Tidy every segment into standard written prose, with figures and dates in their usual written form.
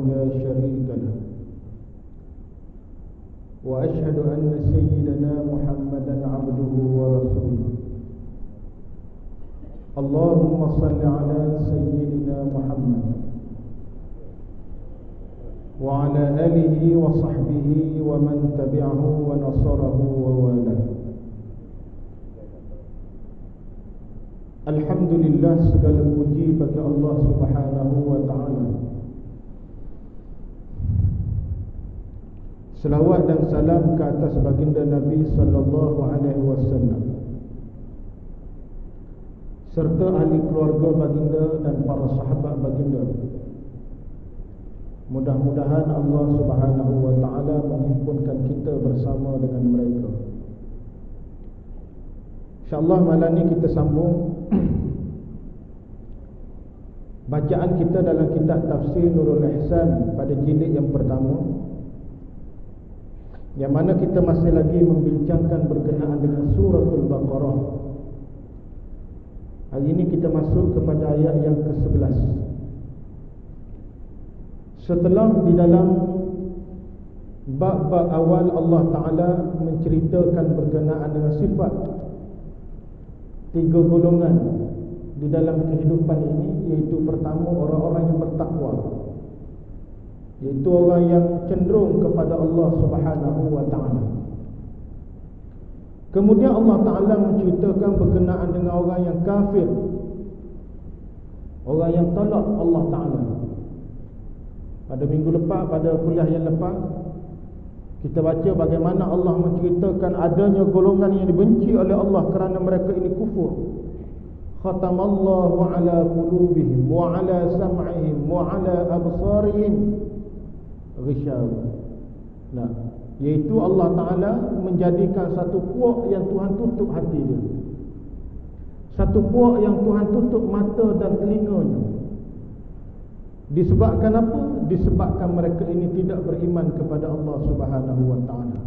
لا شريك له وأشهد أن سيدنا محمدا عبده ورسوله اللهم صل على سيدنا محمد وعلى آله وصحبه ومن تبعه ونصره ووالاه. Alhamdulillah, segala puji bagi Allah Subhanahu wa ta'ala. Selawat dan salam ke atas baginda Nabi sallallahu alaihi wasallam serta ahli keluarga baginda dan para sahabat baginda. Mudah-mudahan Allah Subhanahu wa ta'ala menghimpunkan kita bersama dengan mereka. InsyaAllah malam ni kita sambung bacaan kita dalam kitab Tafsir Nurul Ihsan pada jilid yang pertama, yang mana kita masih lagi membincangkan berkenaan dengan suratul Baqarah. Hari ini kita masuk kepada ayat yang ke-11. Setelah di dalam bab-bab awal Allah Ta'ala menceritakan berkenaan dengan sifat tiga golongan di dalam kehidupan ini, iaitu pertama orang-orang yang bertakwa, iaitu orang yang cenderung kepada Allah Subhanahu wa ta'ala. Kemudian Allah Ta'ala menceritakan berkenaan dengan orang yang kafir, orang yang tolak Allah Ta'ala. Pada minggu lepas, pada kuliah yang lepas, kita baca bagaimana Allah menceritakan adanya golongan yang dibenci oleh Allah kerana mereka ini kufur. Khatamallahu ala qulubihim wa ala sam'ihim wa ala absarihim ghishawa. Nah, iaitu Allah Ta'ala menjadikan satu puak yang Tuhan tutup hati dia, satu puak yang Tuhan tutup mata dan telinganya. Disebabkan apa? Disebabkan mereka ini tidak beriman kepada Allah Subhanahu wa ta'ala.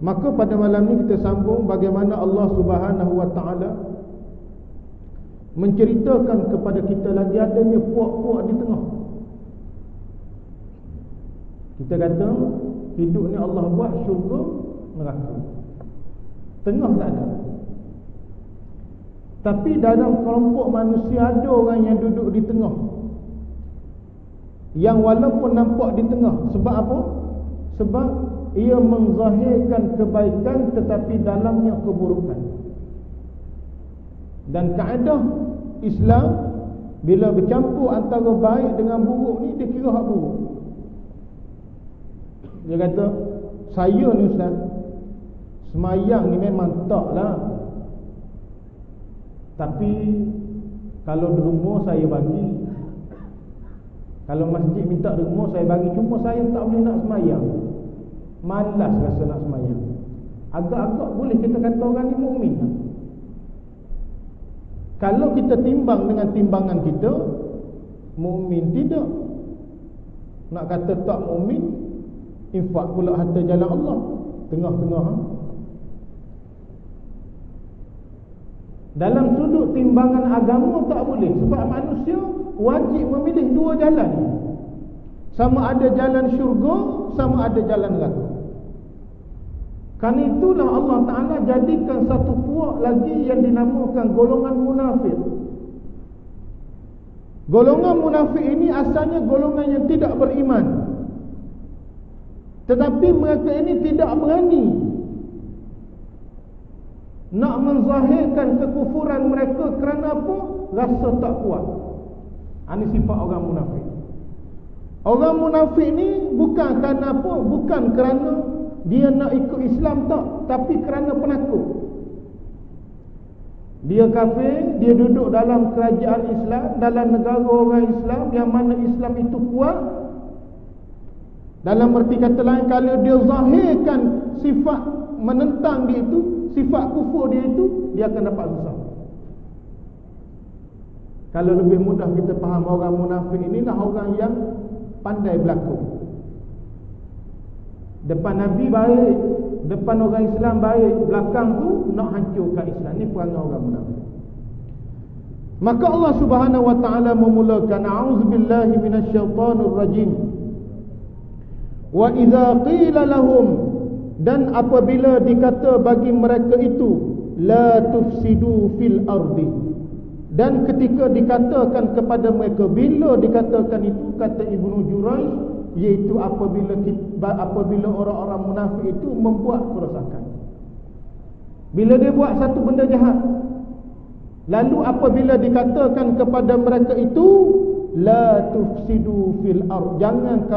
Maka pada malam ni kita sambung bagaimana Allah Subhanahu wa ta'ala menceritakan kepada kita lagi adanya puak-puak di tengah. Kita kata hidup ni Allah buat syurga, neraka, tengah tak ada. Tapi dalam kelompok manusia ada orang yang duduk di tengah, yang walaupun nampak di tengah. Sebab apa? Sebab ia menzahirkan kebaikan tetapi dalamnya keburukan. Dan kaedah Islam, bila bercampur antara baik dengan buruk ni, dia kira hak buruk. Dia kata, saya ni Ustaz, semayang ni memang tak lah, tapi kalau derma saya bagi, kalau masjid minta derma saya bagi, cuma saya tak boleh nak semayang, malas rasa nak semayang. Agak-agak boleh kita kata orang ni mukmin. Kalau kita timbang dengan timbangan kita, mukmin tidak. Nak kata tak mukmin, infak pula harta jalan Allah, tengah-tengah. Dalam sudut timbangan agama tak boleh, sebab manusia wajib memilih dua jalan. Sama ada jalan syurga, sama ada jalan neraka. Kerana itulah Allah Ta'ala jadikan satu puak lagi yang dinamakan golongan munafik. Golongan munafik ini asalnya golongan yang tidak beriman, tetapi mereka ini tidak berani nak menzahirkan kekufuran mereka. Kerana apa? Rasa tak kuat. Ini sifat orang munafik. Orang munafik ni bukan kerana apa? Bukan kerana dia nak ikut Islam, tak, tapi kerana penakut. Dia kafir, dia duduk dalam kerajaan Islam, dalam negara orang Islam yang mana Islam itu kuat. Dalam erti kata lain, kalau dia zahirkan sifat menentang dia itu, sifat kufur dia itu, dia akan dapat susah. Kalau lebih mudah kita faham, orang munafik inilah orang yang pandai berlakon. Depan Nabi baik, depan orang Islam baik, belakang tu nak hancurkan Islam. Ni perangai orang munafik. Maka Allah Subhanahu wa taala memulakan a'udzubillahi minasyaitonir rajim. Wa idza qila lahum, dan apabila dikata bagi mereka itu, la tufsidu fil ardi, dan ketika dikatakan kepada mereka, bila dikatakan itu, kata Ibnu Jurayj, iaitu apabila orang-orang munafik itu membuat kerosakan. Bila dia buat satu benda jahat, lalu apabila dikatakan kepada mereka itu, la tufsidu fil ard, jangan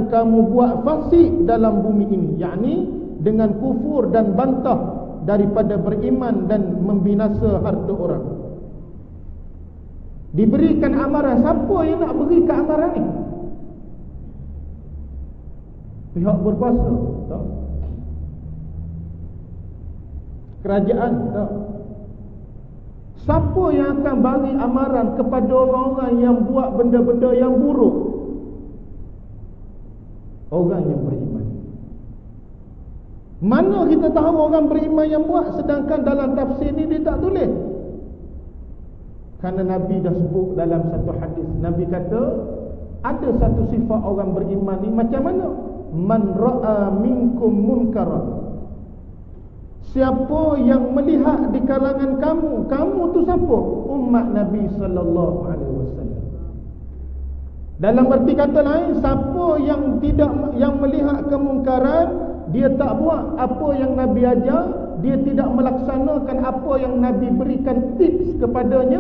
kamu buat fasik dalam bumi ini, yakni dengan kufur dan bantah daripada beriman dan membinasa harta orang. Diberikan amaran. Siapa yang nak beri ke amaran ni? Pihak berkuasa, tak? Kerajaan, tak? Siapa yang akan bagi amaran kepada orang-orang yang buat benda-benda yang buruk? Orang yang beriman. Mana kita tahu orang beriman yang buat, sedangkan dalam tafsir ni dia tak tulis? Kerana Nabi dah sebut dalam satu hadis. Nabi kata ada satu sifat orang beriman ni macam mana? Man ra'a minkum munkaran, siapa yang melihat di kalangan kamu tu siapa? Umat Nabi sallallahu alaihi wasallam. Dalam arti kata lain, siapa yang melihat kemungkaran, dia tak buat apa yang Nabi ajar, dia tidak melaksanakan apa yang Nabi berikan tips kepadanya,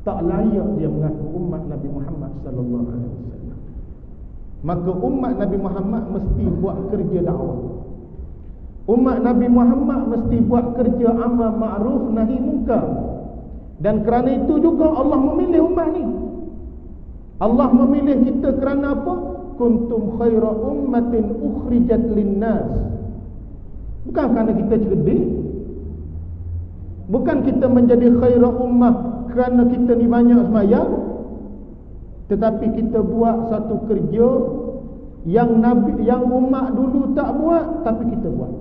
tak layak dia mengaku umat Nabi Muhammad sallallahu alaihi wasallam. Maka umat Nabi Muhammad mesti buat kerja dakwah. Umat Nabi Muhammad mesti buat kerja amal ma'ruf nahi munkar. Dan kerana itu juga Allah memilih umat ni. Allah memilih kita kerana apa? Kuntum khaira ummatin ukhrijat linnas. Bukan kerana kita cerdik, bukan kita menjadi khaira ummah kerana kita ni banyak sembahyang, tetapi kita buat satu kerja yang umat dulu tak buat, tapi kita buat.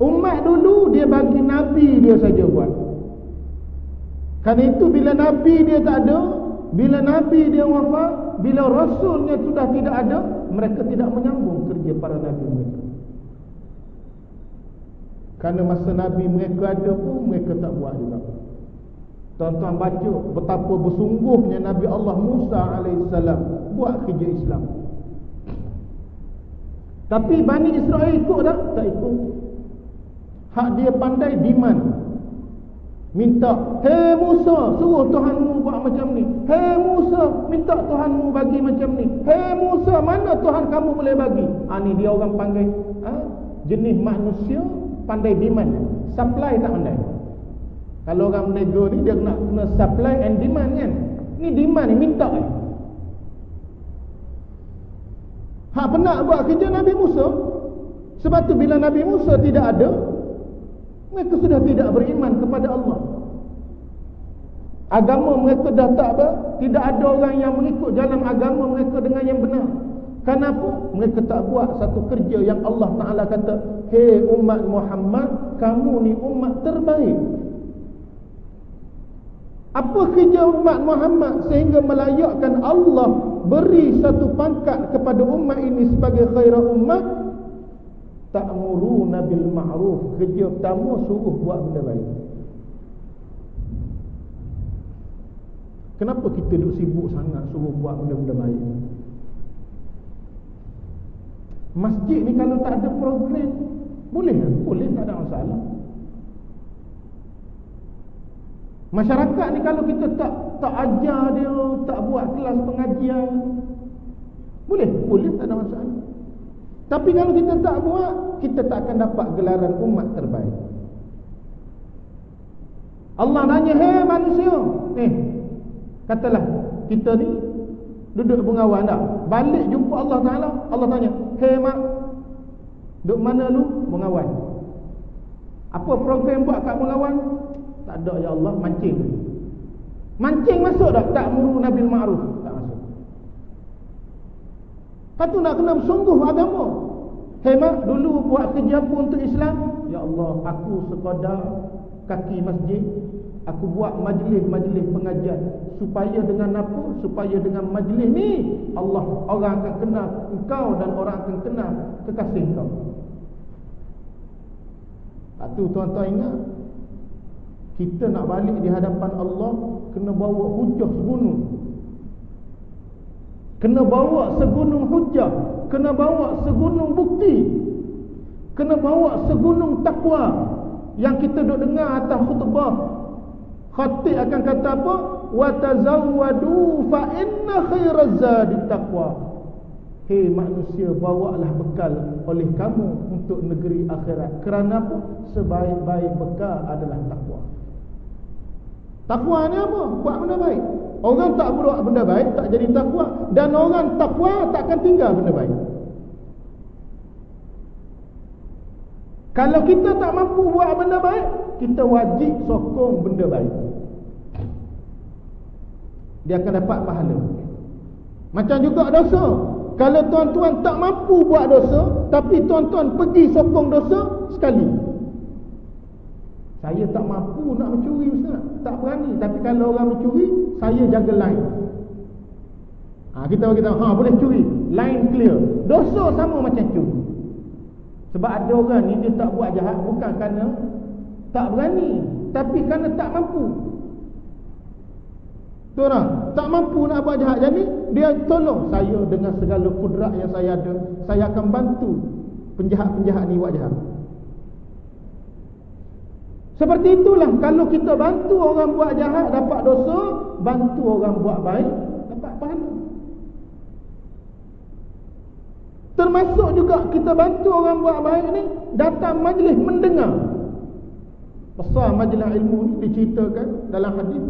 Umat dulu dia bagi Nabi dia saja buat. Kerana itu bila Nabi dia tak ada, bila Nabi dia wafat, bila Rasulnya sudah tidak ada, mereka tidak menyambung kerja para Nabi mereka. Kerana masa Nabi mereka ada pun mereka tak buat juga. Tuan-tuan baca betapa bersungguhnya Nabi Allah Musa alaihissalam buat kerja Islam. Tapi Bani Israel ikut tak? Tak ikut. Hak dia pandai demand, minta, hei Musa, suruh Tuhanmu buat macam ni. Hei Musa, minta Tuhanmu bagi macam ni. Hei Musa, mana Tuhan kamu boleh bagi? Ni dia orang panggil jenis manusia pandai demand. Supply tak pandai. Kalau orang menego ni dia kena supply and demand kan. Ni demand ni, minta ni. Hak pernah buat kerja Nabi Musa. Sebab tu bila Nabi Musa tidak ada, mereka sudah tidak beriman kepada Allah. Agama mereka dah tak apa, tidak ada orang yang mengikut jalan agama mereka dengan yang benar. Kenapa? Mereka tak buat satu kerja yang Allah Ta'ala kata, hei umat Muhammad, kamu ni umat terbaik. Apa kerja umat Muhammad sehingga melayakkan Allah beri satu pangkat kepada umat ini sebagai khairah ummah? Ta'muruna bil ma'ruf. Kerja pertama suruh buat benda baik. Kenapa kita duk sibuk sangat suruh buat benda-benda baik? Masjid ni kalau tak ada program, boleh tak? Boleh, tak ada masalah. Masyarakat ni kalau kita tak ajar dia, tak buat kelas pengajian, boleh, tak ada masalah. Tapi kalau kita tak buat, kita tak akan dapat gelaran umat terbaik. Allah tanya, hei manusia, katalah kita ni duduk Bengawan dah, balik jumpa Allah Ta'ala. Allah tanya, hei mak, duduk mana lu? Bengawan. Apa program buat kat Bengawan? Tak ada ya Allah, mancing. Mancing masuk tak? Ta'muru nabil ma'ruf, tak masuk. Lepas tu nak kena bersungguh agama. Hei mak, dulu buat kerja apa untuk Islam? Ya Allah, aku sekadar kaki masjid, aku buat majlis-majlis pengajian. Supaya dengan apa? Supaya dengan majlis ni orang akan kenal engkau dan orang akan kenal kekasih kau. Itu tuan-tuan ingat, kita nak balik di hadapan Allah kena bawa hujah segunung. Kena bawa segunung hujah, kena bawa segunung bukti, kena bawa segunung takwa. Yang kita duk dengar atas khutbah, khatib akan kata apa? Wa tazawwadu fa inna khairaz zadi taqwa. Hei manusia, bawalah bekal oleh kamu untuk negeri akhirat. Kerana apa? Sebaik-baik bekal adalah takwa. Takwa ni apa? Buat benda baik. Orang tak buat benda baik tak jadi takwa, dan orang takwa takkan tinggal benda baik. Kalau kita tak mampu buat benda baik, kita wajib sokong benda baik. Dia akan dapat pahala. Macam juga dosa. Kalau tuan-tuan tak mampu buat dosa, tapi tuan-tuan pergi sokong dosa sekali. Saya tak mampu nak mencuri, ustaz, tak berani. Tapi kalau orang mencuri, saya jaga line. Kita bagi tahu, boleh curi, line clear. Dosa sama macam curi. Sebab ada orang ni dia tak buat jahat bukan kerana tak berani, tapi kerana tak mampu. Tu orang tak mampu nak buat jahat, jadi dia tolong saya dengan segala kudrat yang saya ada, saya akan bantu penjahat-penjahat ni buat jahat. Seperti itulah, kalau kita bantu orang buat jahat dapat dosa, bantu orang buat baik dapat pahala. Termasuk juga kita bantu orang buat baik ni datang majlis mendengar. Besar majlis ilmu ni diceritakan dalam hadis,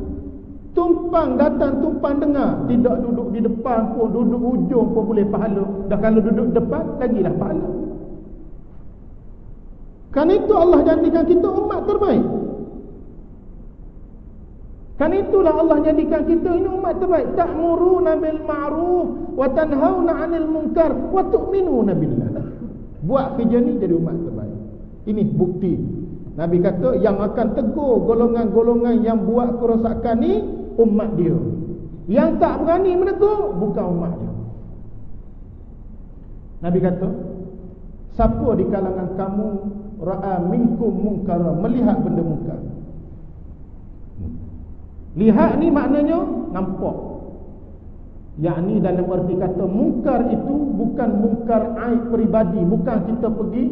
tumpang datang, tumpang dengar, tidak duduk di depan pun, duduk ujung pun boleh pahala. Dah kalau duduk depan lagilah pahala. Kerana itu Allah jadikan kita umat terbaik. Kerana itulah Allah jadikan kita ini umat terbaik. Ta'muruna bil ma'ruf wa tanhauna 'anil munkar wa tu'minuna billah. Buat kerja ni jadi umat terbaik. Ini bukti. Nabi kata yang akan tegur golongan-golongan yang buat kerosakan ni umat dia. Yang tak berani menegur bukan umat dia. Nabi kata, siapa di kalangan kamu ra'a minkum munkara, melihat benda mungkar. Lihat ni maknanya nampak. Yakni dalam arti kata mungkar itu bukan mungkar aib peribadi, bukan kita pergi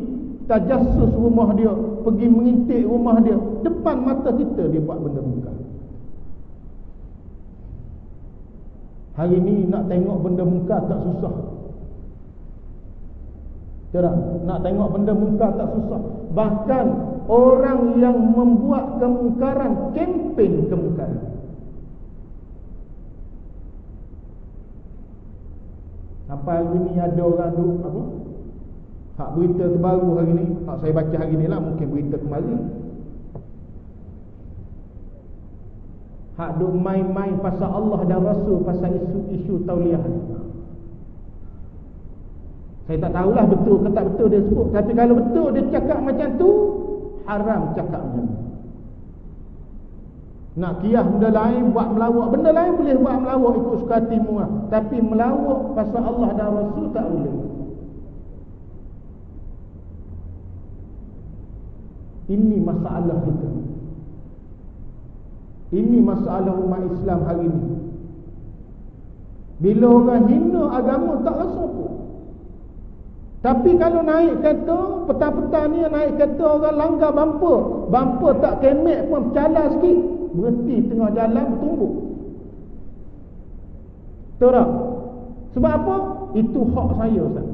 tajassus rumah dia, pergi mengintip rumah dia, depan mata kita dia buat benda mungkar. Hari ni nak tengok benda mungkar tak susah. Tak? Nak tengok benda mungkar tak susah. Bahkan orang yang membuat kemungkaran, kempen kemungkaran. Sampai hari ni ada orang duk apa? Hak berita terbaru hari ni, hak saya baca hari ni lah, mungkin berita kemarin. Hak duk main-main pasal Allah dan Rasul, pasal isu tauliah ni. Saya tak tahulah betul ke tak betul dia sebut, tapi kalau betul dia cakap macam tu, haram cakap macam tu. Nak kiyah benda lain, buat melawak benda lain boleh buat melawak ikut suka hatimu lah. Tapi melawak pasal Allah dan Rasul tak boleh. Ini masalah kita. Ini masalah umat Islam hari ini. Bila orang hina agama tak rasa apa. Tapi kalau naik kereta, petang-petang ni naik kereta orang langgar bumper tak kemek pun bercalar sikit, berhenti tengah jalan bertumbuk. Betul tak? Sebab apa? Itu hak saya, Ustaz.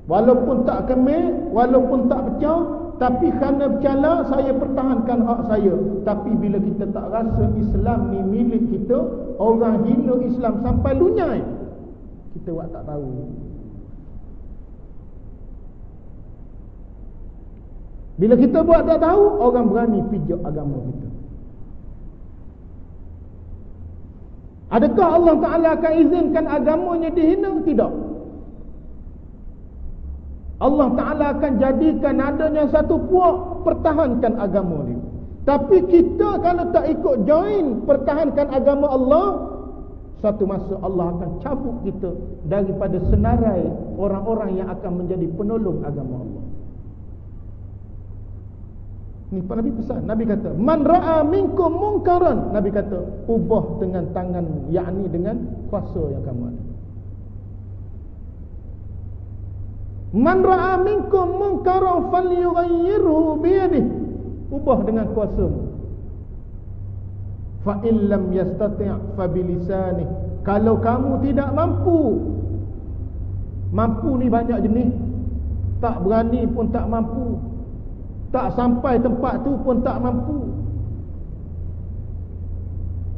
Walaupun tak kemek, walaupun tak pecah, tapi kerana bercalar saya pertahankan hak saya. Tapi bila kita tak rasa Islam ni milik kita, orang hina Islam sampai lunyai, kita buat tak tahu. Bila kita buat tak tahu, orang berani pijak agama kita. Adakah Allah Ta'ala akan izinkan agamanya dihina? Tidak. Allah Ta'ala akan jadikan adanya satu puak pertahankan agama dia. Tapi kita kalau tak ikut join pertahankan agama Allah, satu masa Allah akan cabut kita daripada senarai orang-orang yang akan menjadi penolong agama Allah. Ni Pak Nabi pesan. Nabi kata, man ra'a minkum munkaran, Nabi kata, ubah dengan tanganmu, yakni dengan kuasa yang kamu ada. Man ra'a minkum munkaran falyughayyirhu biyadihi, ubah dengan kuasamu. Fa in lam yastati' fa bilisanihi, kalau kamu tidak mampu ni banyak jenis, tak berani pun tak mampu, tak sampai tempat tu pun tak mampu.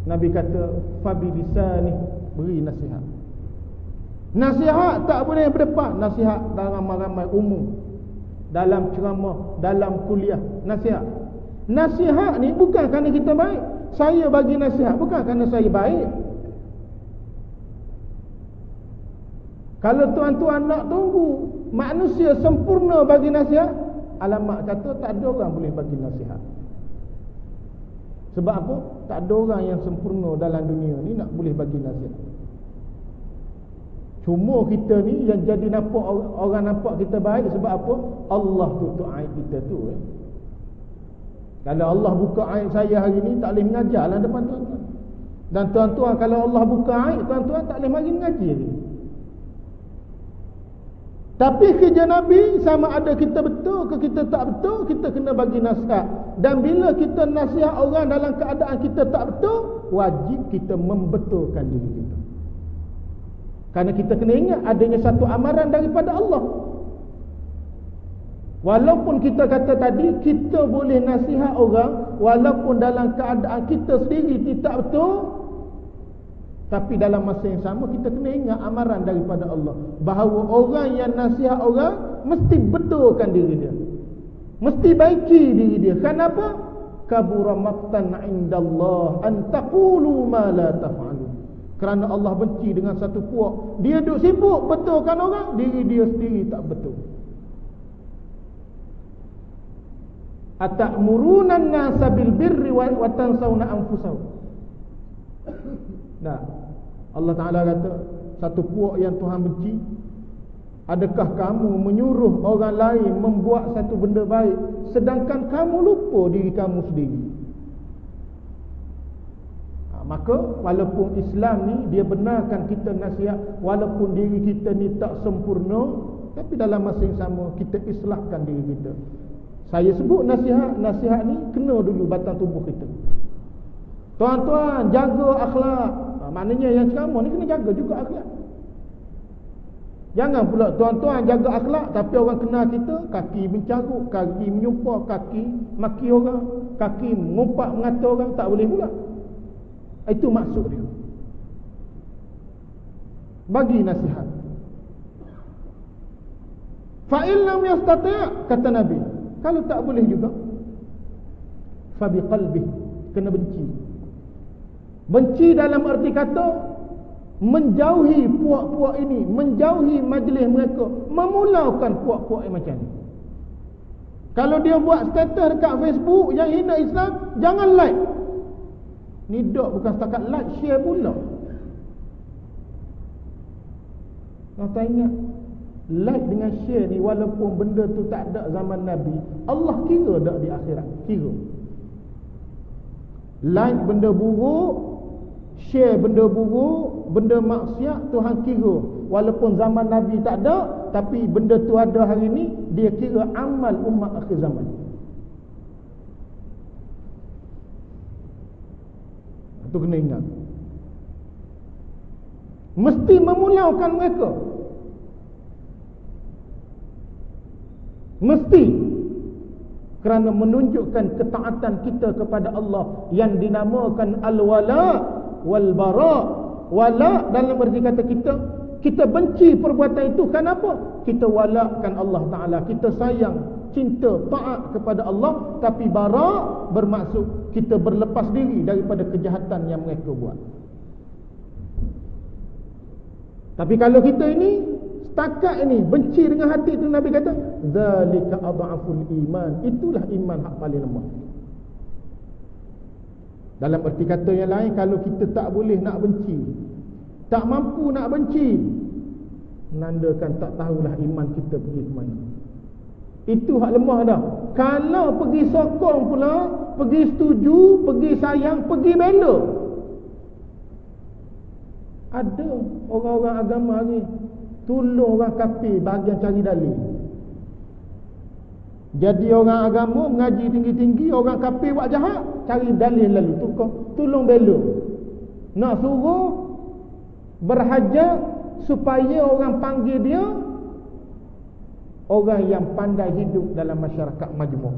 Nabi kata fa bilisanihi, beri nasihat. Nasihat tak boleh berdepan, nasihat dalam ramai-ramai umum, dalam ceramah, dalam kuliah, nasihat. Nasihat ni bukan kerana kita baik. Saya bagi nasihat bukan kerana saya baik. Kalau tuan-tuan nak tunggu manusia sempurna bagi nasihat, alamak kata tak ada orang boleh bagi nasihat. Sebab apa? Tak ada orang yang sempurna dalam dunia ni nak boleh bagi nasihat. Cuma kita ni yang jadi nampak orang nampak kita baik sebab apa? Allah tutup aib kita tu. Kalau Allah buka aib saya hari ni, tak boleh mengajar lah depan tuan-tuan. Dan tuan-tuan kalau Allah buka aib, tuan-tuan tak boleh mari mengaji lagi. Tapi kerja Nabi, sama ada kita betul ke kita tak betul, kita kena bagi nasihat. Dan bila kita nasihat orang dalam keadaan kita tak betul, wajib kita membetulkan diri kita. Kerana kita kena ingat adanya satu amaran daripada Allah. Walaupun kita kata tadi kita boleh nasihat orang walaupun dalam keadaan kita sendiri tidak betul, tapi dalam masa yang sama kita kena ingat amaran daripada Allah bahawa orang yang nasihat orang mesti betulkan diri dia, mesti baiki diri dia. Kenapa? Kabura maqtan indallah an taqulu ma la taf'alun. Kerana Allah benci dengan satu puak, dia duk sibuk betulkan orang, diri dia sendiri tak betul. Atamuruna an-nasa bil birri wa tansawna anfusahum. Nah, Allah Ta'ala kata satu puak yang Tuhan benci, adakah kamu menyuruh orang lain membuat satu benda baik sedangkan kamu lupa diri kamu sendiri? Maka walaupun Islam ni dia benarkan kita nasihat walaupun diri kita ni tak sempurna, tapi dalam masa yang sama kita islahkan diri kita. Saya sebut nasihat ni kena dulu batang tubuh kita. Tuan-tuan jaga akhlak. Maknanya yang ceramah ni kena jaga juga akhlak. Jangan pula tuan-tuan jaga akhlak tapi orang kenal kita kaki mencarut, kaki menyumpah, kaki maki orang, kaki mengumpat mengata orang, tak boleh pula. Itu maksud dia. Bagi nasihat. Fa in lam yastati', kata Nabi, kalau tak boleh juga, fa bi qalbi, kena benci. Benci dalam arti kata menjauhi puak-puak ini, menjauhi majlis mereka, memulaukan puak-puak yang macam ni. Kalau dia buat status dekat Facebook yang hina Islam, jangan like. Ni dok bukan setakat like, share pula. Tuan-tuan ingat, like dengan share ni walaupun benda tu tak ada zaman Nabi, Allah kira tak di akhirat? Kira. Like benda buruk, share benda buruk, benda maksiat, Tuhan kira. Walaupun zaman Nabi tak ada, tapi benda tu ada hari ni, dia kira amal umat akhir zaman. Itu kena ingat. Mesti memulaukan mereka. Mesti. Kerana menunjukkan ketaatan kita kepada Allah yang dinamakan al-wala wal-bara. Wala dalam arti kata kita benci perbuatan itu. Kenapa? Kita walakan Allah Ta'ala, kita sayang, cinta, taat kepada Allah. Tapi bara bermaksud kita berlepas diri daripada kejahatan yang mereka buat. Tapi kalau kita ini setakat ini benci dengan hati itu, Nabi kata zalika adhaful iman, itulah iman hak paling lemah. Dalam erti kata yang lain, kalau kita tak boleh nak benci, tak mampu nak benci, menandakan tak tahulah iman kita pergi ke mana. Itu hak lemah dah. Kalau pergi sokong pula, pergi setuju, pergi sayang, pergi bela. Ada orang-orang agama ni tolong orang kafir bahagian cari dalil. Jadi orang agama mengaji tinggi-tinggi, orang kafir buat jahat, cari dalil lalu tolong bela. Nak suruh berhajat supaya orang panggil dia orang yang pandai hidup dalam masyarakat majmuk.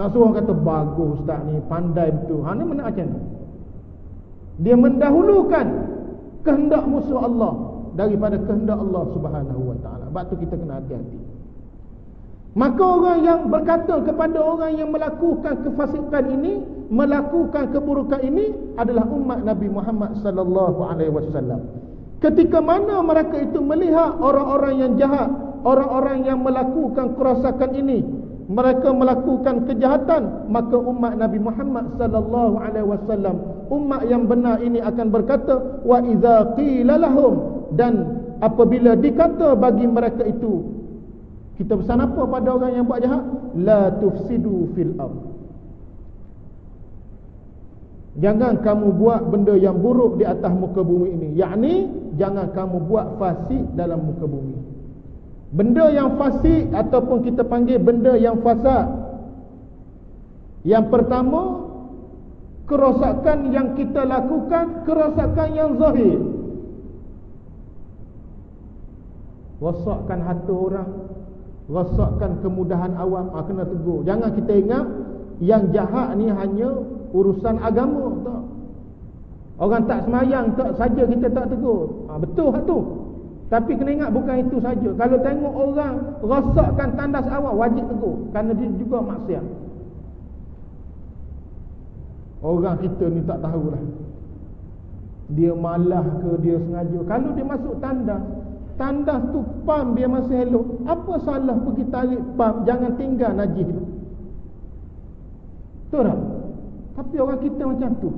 Nak suruh kata bagus ustaz ni, pandai betul. Ni mana macam tu? Dia mendahulukan kehendak musuh Allah daripada kehendak Allah Subhanahu wa taala. Sebab tu kita kena hati-hati. Maka orang yang berkata kepada orang yang melakukan kefasikan ini, melakukan keburukan ini adalah umat Nabi Muhammad sallallahu alaihi wasallam. Ketika mana mereka itu melihat orang-orang yang jahat, orang-orang yang melakukan kerosakan ini, mereka melakukan kejahatan, maka umat Nabi Muhammad sallallahu alaihi wasallam, umat yang benar ini akan berkata, wa idza qila lahum, dan apabila dikata bagi mereka itu, kita pesan apa pada orang yang buat jahat? La tufsidu fil ard. Jangan kamu buat benda yang buruk di atas muka bumi ini. Yakni jangan kamu buat fasik dalam muka bumi. Benda yang fasik ataupun kita panggil benda yang fasad. Yang pertama, kerosakan yang kita lakukan, kerosakan yang zahir. Rosakkan hati orang, rosakkan kemudahan awam, kena tegur. Jangan kita ingat yang jahat ni hanya urusan agama, tak. Orang tak semayang tak saja kita tak tegur. Betul hak tu. Tapi kena ingat bukan itu saja. Kalau tengok orang rosakkan tandas awam, wajib tegur, kerana dia juga maksiat. Orang kita ni tak tahulah, dia malah ke dia sengaja. Kalau dia masuk tandas tu pam dia masih elok, apa salah pergi tarik pam, jangan tinggal najis tu. Betul tak? Tapi orang kita macam tu.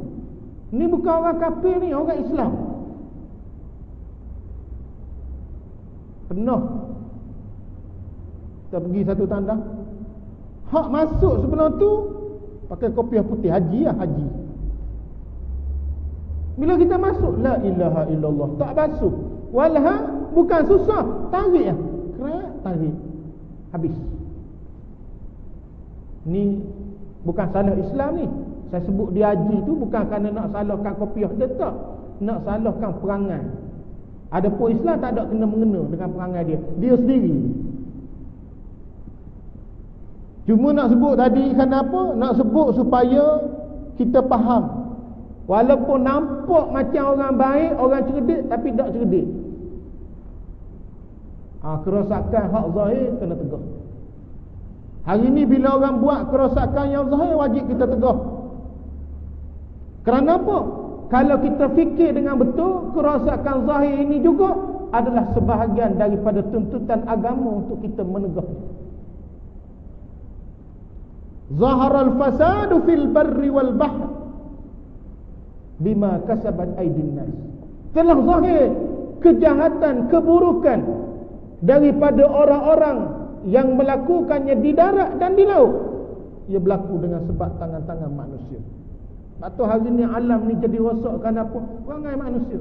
Ni bukan orang kafir ni, orang Islam. Pernah kita pergi satu tandas, hak masuk sebelum tu pakai kopiah putih, haji lah, haji. Bila kita masuk, la ilaha illallah, tak basuh. Walha, bukan susah, tarik lah, kerak, tarik, habis. Ni bukan salah Islam ni. Saya sebut dia haji tu bukan kerana nak salahkan kopiah dia, tak. Nak salahkan perangai. Adapun Islam tak ada kena-mengena dengan perangai dia, dia sendiri. Cuma nak sebut tadi kenapa? Nak sebut supaya kita faham. Walaupun nampak macam orang baik, orang cerdik, tapi tak cerdik. Kerosakan hak zahir kena tegah. Hari ni bila orang buat kerosakan yang zahir, wajib kita tegah. Kerana apa? Kalau kita fikir dengan betul, kerosakan zahir ini juga adalah sebahagian daripada tuntutan agama untuk kita menegah. Zaharal fasadu fil barri wal bahr bima kasabat aydin nas. Telah zahir kejahatan, keburukan daripada orang-orang yang melakukannya di darat dan di laut. Ia berlaku dengan sebab tangan-tangan manusia. Atau hari ni alam ni jadi rosak kerana apa? Perangai manusia.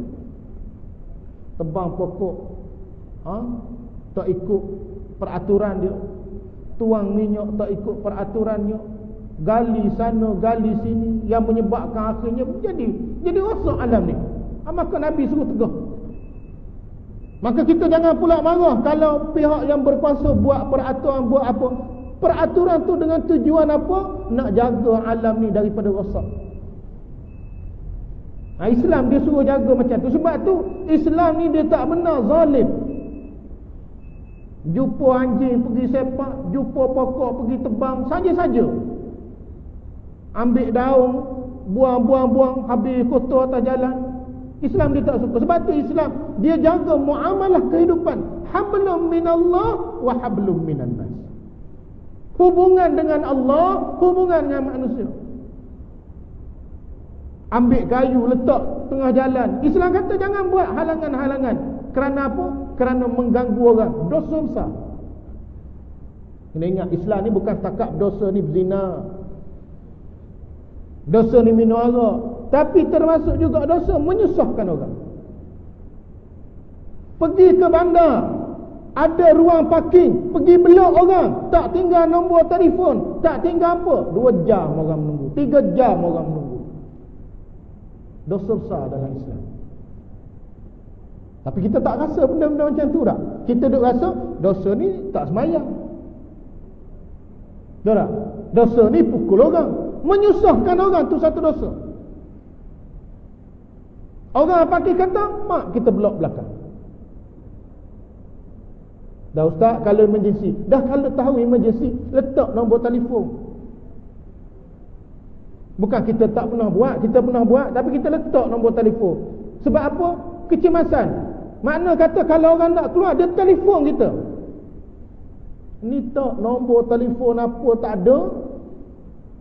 Tebang pokok, tak ikut peraturan dia. Tuang minyak tak ikut peraturannya. Gali sana, gali sini, yang menyebabkan akhirnya jadi rosak alam ni. Maka Nabi suruh tegah. Maka kita jangan pula marah kalau pihak yang berkuasa buat peraturan, buat apa. Peraturan tu dengan tujuan apa? Nak jaga alam ni daripada rosak. Islam dia suruh jaga macam tu. Sebab tu Islam ni dia tak benar zalim. Jumpa anjing pergi sepak, jumpa pokok pergi tebang, saja-saja. Ambil daun, buang, habis kotor atas jalan. Islam dia tak suka. Sebab tu Islam dia jaga muamalah kehidupan. Hablum minallah wa hablum minan nas. Hubungan dengan Allah, hubungan dengan manusia. Ambil kayu letak tengah jalan. Islam kata jangan buat halangan-halangan. Kerana apa? Kerana mengganggu orang. Dosa besar. Kena ingat, Islam ni bukan setakat dosa ni berzina, dosa ni minum arak, tapi termasuk juga dosa menyusahkan orang. Pergi ke bandar, ada ruang parking, pergi belok orang, tak tinggal nombor telefon, tak tinggal apa, 2 jam orang menunggu, 3 jam orang menunggu. Dosa besar dalam Islam. Tapi kita tak rasa benda-benda macam tu tak? Kita duk rasa dosa ni tak semayang. Tak? Dosa ni pukul orang, menyusahkan orang, tu satu dosa. Orang pakai kata, mak kita blok belakang. Dah ustaz, kalau emergency, dah kalau tahu emergency, letak nombor telefon. Bukan kita tak pernah buat, kita pernah buat, tapi kita letak nombor telefon. Sebab apa? Kecemasan. Makna kata kalau orang nak keluar, dia telefon kita. Ni tak nombor telefon apa tak ada.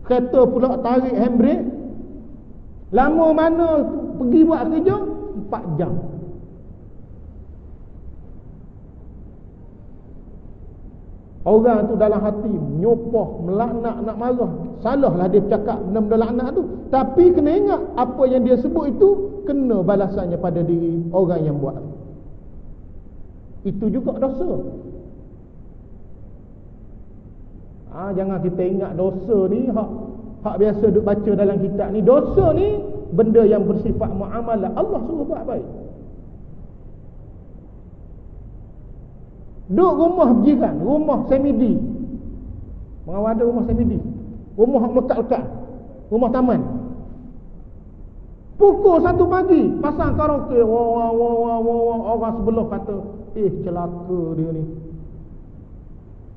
Kereta pula tarik handbrake. Lama mana pergi buat kerja? 4 jam. Orang tu dalam hati nyopoh, melaknat, nak marah. Salahlah dia cakap benda-benda laknat tu. Tapi kena ingat, apa yang dia sebut itu kena balasannya pada diri orang yang buat. Itu juga dosa. Jangan kita ingat dosa ni hak biasa duk baca dalam kitab ni. Dosa ni benda yang bersifat muamalah. Allah suruh buat baik. Duk rumah berjiran, rumah semidi. Mengawal ada rumah semidi, rumah lekat-lekat, rumah taman. Pukul 1 pagi pasang karaoke, orang sebelah kata, celaka dia ni.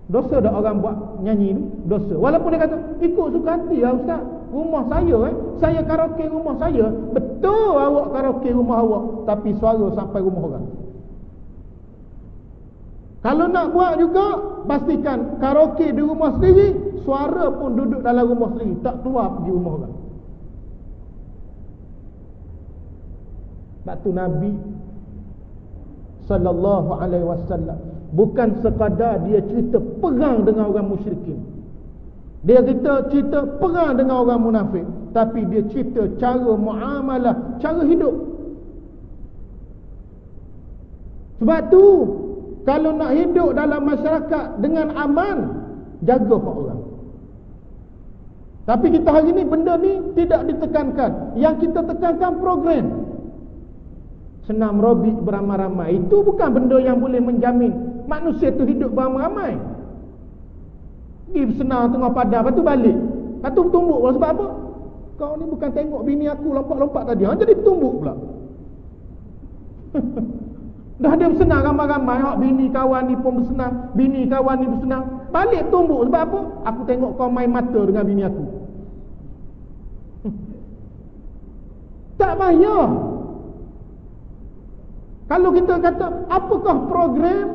Dosa dah orang buat nyanyi ni? Dosa. Walaupun dia kata, ikut suka hati lah ustaz, rumah saya saya karaoke rumah saya. Betul awak karaoke rumah awak, tapi suara sampai rumah orang. Kalau nak buat juga, pastikan karaoke di rumah sendiri, suara pun duduk dalam rumah sendiri, tak keluar pergi rumah orang. Sebab tu Nabi sallallahu alaihi wasallam bukan sekadar dia cerita perang dengan orang musyrikin, dia cerita perang dengan orang munafik, tapi dia cerita cara muamalah, cara hidup. Sebab tu kalau nak hidup dalam masyarakat dengan aman, jaga hak orang. Tapi kita hari ni benda ni tidak ditekankan. Yang kita tekankan program. Senam robik beramai-ramai. Itu bukan benda yang boleh menjamin manusia tu hidup beramai-ramai. Pergi bersenam tengah padang, lepas tu balik. Lepas tu bertumbuk pula. Sebab apa? Kau ni bukan tengok bini aku lompat-lompat tadi. Jadi bertumbuk pula. Dah dia bersenang ramai-ramai, bini kawan ni pun bersenang, bini kawan ni bersenang, balik tumbuk. Sebab apa? Aku tengok kau main mata dengan bini aku. Tak payah. Kalau kita kata, apakah program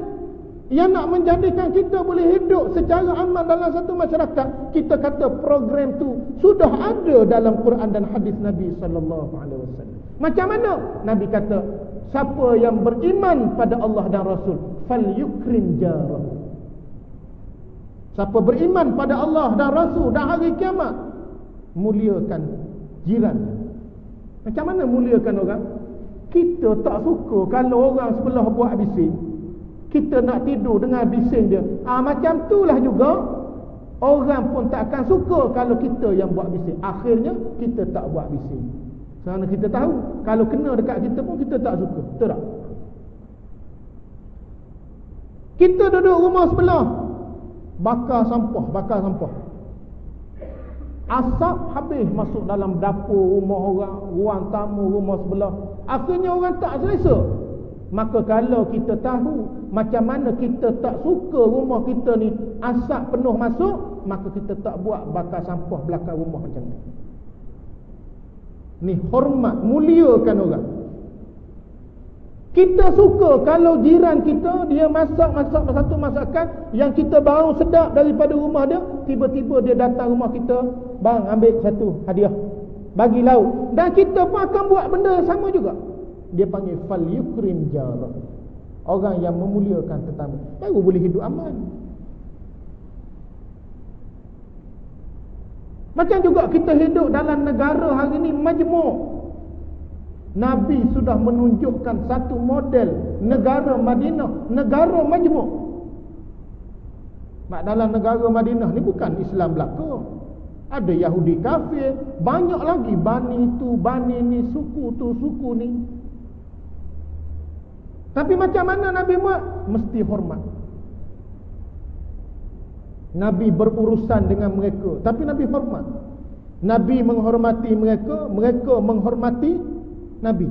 yang nak menjadikan kita boleh hidup secara aman dalam satu masyarakat, kita kata program tu sudah ada dalam Quran dan hadis Nabi sallallahu alaihi wasallam. Macam mana? Nabi kata, siapa yang beriman pada Allah dan Rasul, falyukrim jarah. Siapa beriman pada Allah dan Rasul dan hari kiamat, muliakan jiran. Macam mana muliakan orang? Kita tak suka kalau orang sebelah buat bising, kita nak tidur dengan bising dia. Macam itulah juga orang pun tak akan suka kalau kita yang buat bising. Akhirnya kita tak buat bising. Kerana kita tahu kalau kena dekat kita pun kita tak suka. Betul tak? Kita duduk rumah sebelah, bakar sampah. Asap habis masuk dalam dapur rumah orang, ruang tamu rumah sebelah. Akhirnya orang tak selesa. Maka kalau kita tahu macam mana kita tak suka rumah kita ni asap penuh masuk, maka kita tak buat bakar sampah belakang rumah macam tu. Ni hormat, muliakan orang. Kita suka kalau jiran kita dia masak satu masakan yang kita bau sedap daripada rumah dia, tiba-tiba dia datang rumah kita, bang ambil satu hadiah, bagi lauk, dan kita pun akan buat benda yang sama juga. Dia panggil fal yukrim jar, orang yang memuliakan tetamu, baru boleh hidup aman. Macam juga kita hidup dalam negara hari ini majmuk. Nabi sudah menunjukkan satu model negara Madinah, negara majmuk. Mak dalam negara Madinah ni bukan Islam belaka. Ada Yahudi kafir, banyak lagi bani tu, bani ni, suku tu, suku ni. Tapi macam mana Nabi buat? Mesti hormat. Nabi berurusan dengan mereka, tapi Nabi hormat. Nabi menghormati mereka, mereka menghormati Nabi.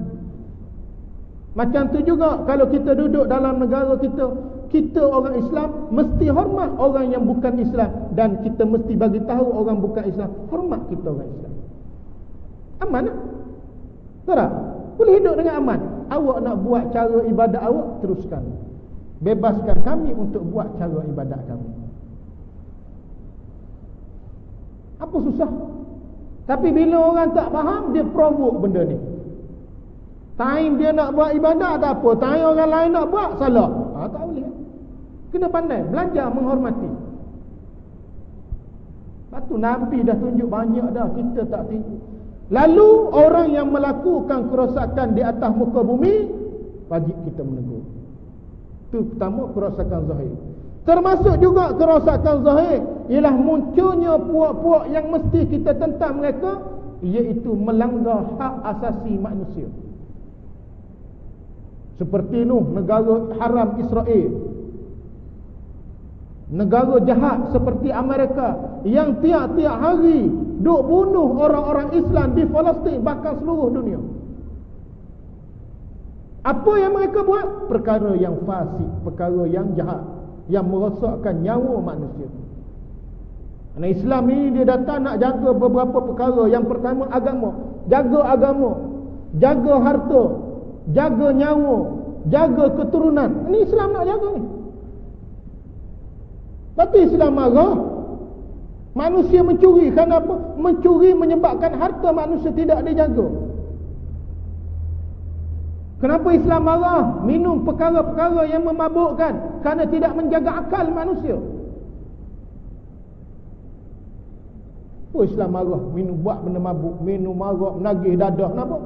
Macam tu juga kalau kita duduk dalam negara kita, kita orang Islam mesti hormat orang yang bukan Islam, dan kita mesti bagi tahu orang bukan Islam hormat kita orang Islam. Aman tak? Tak? Boleh hidup dengan aman. Awak nak buat cara ibadat awak, teruskan. Bebaskan kami untuk buat cara ibadat kami. Apa susah? Tapi bila orang tak faham, dia provoke benda ni. Time dia nak buat ibadat tak apa, time orang lain nak buat salah. Tak boleh. Kena pandai, belajar menghormati. Lepas tu Nabi dah tunjuk banyak dah, kita tak tengok. Lalu orang yang melakukan kerosakan di atas muka bumi, wajib kita menegur. Itu pertama, kerosakan zahir. Termasuk juga kerosakan zahir ialah munculnya puak-puak yang mesti kita tentang mereka, iaitu melanggar hak asasi manusia. Seperti Nuh, negara haram Israel, negara jahat seperti Amerika yang tiap-tiap hari duk bunuh orang-orang Islam di Palestin, bahkan seluruh dunia. Apa yang mereka buat? Perkara yang fasik, perkara yang jahat, yang merosakkan nyawa manusia. Karena Islam ini dia datang nak jaga beberapa perkara. Yang pertama, agama. Jaga agama, jaga harta, jaga nyawa, jaga keturunan. Ini Islam nak jaga ni. Tapi Islam marah manusia mencuri. Kenapa? Mencuri menyebabkan harta manusia tidak dijaga. Kenapa Islam marah? Minum perkara-perkara yang memabukkan, kerana tidak menjaga akal manusia. Oh, Islam marah minum, buat benda mabuk, minum arak, menagih dadah. Kenapa?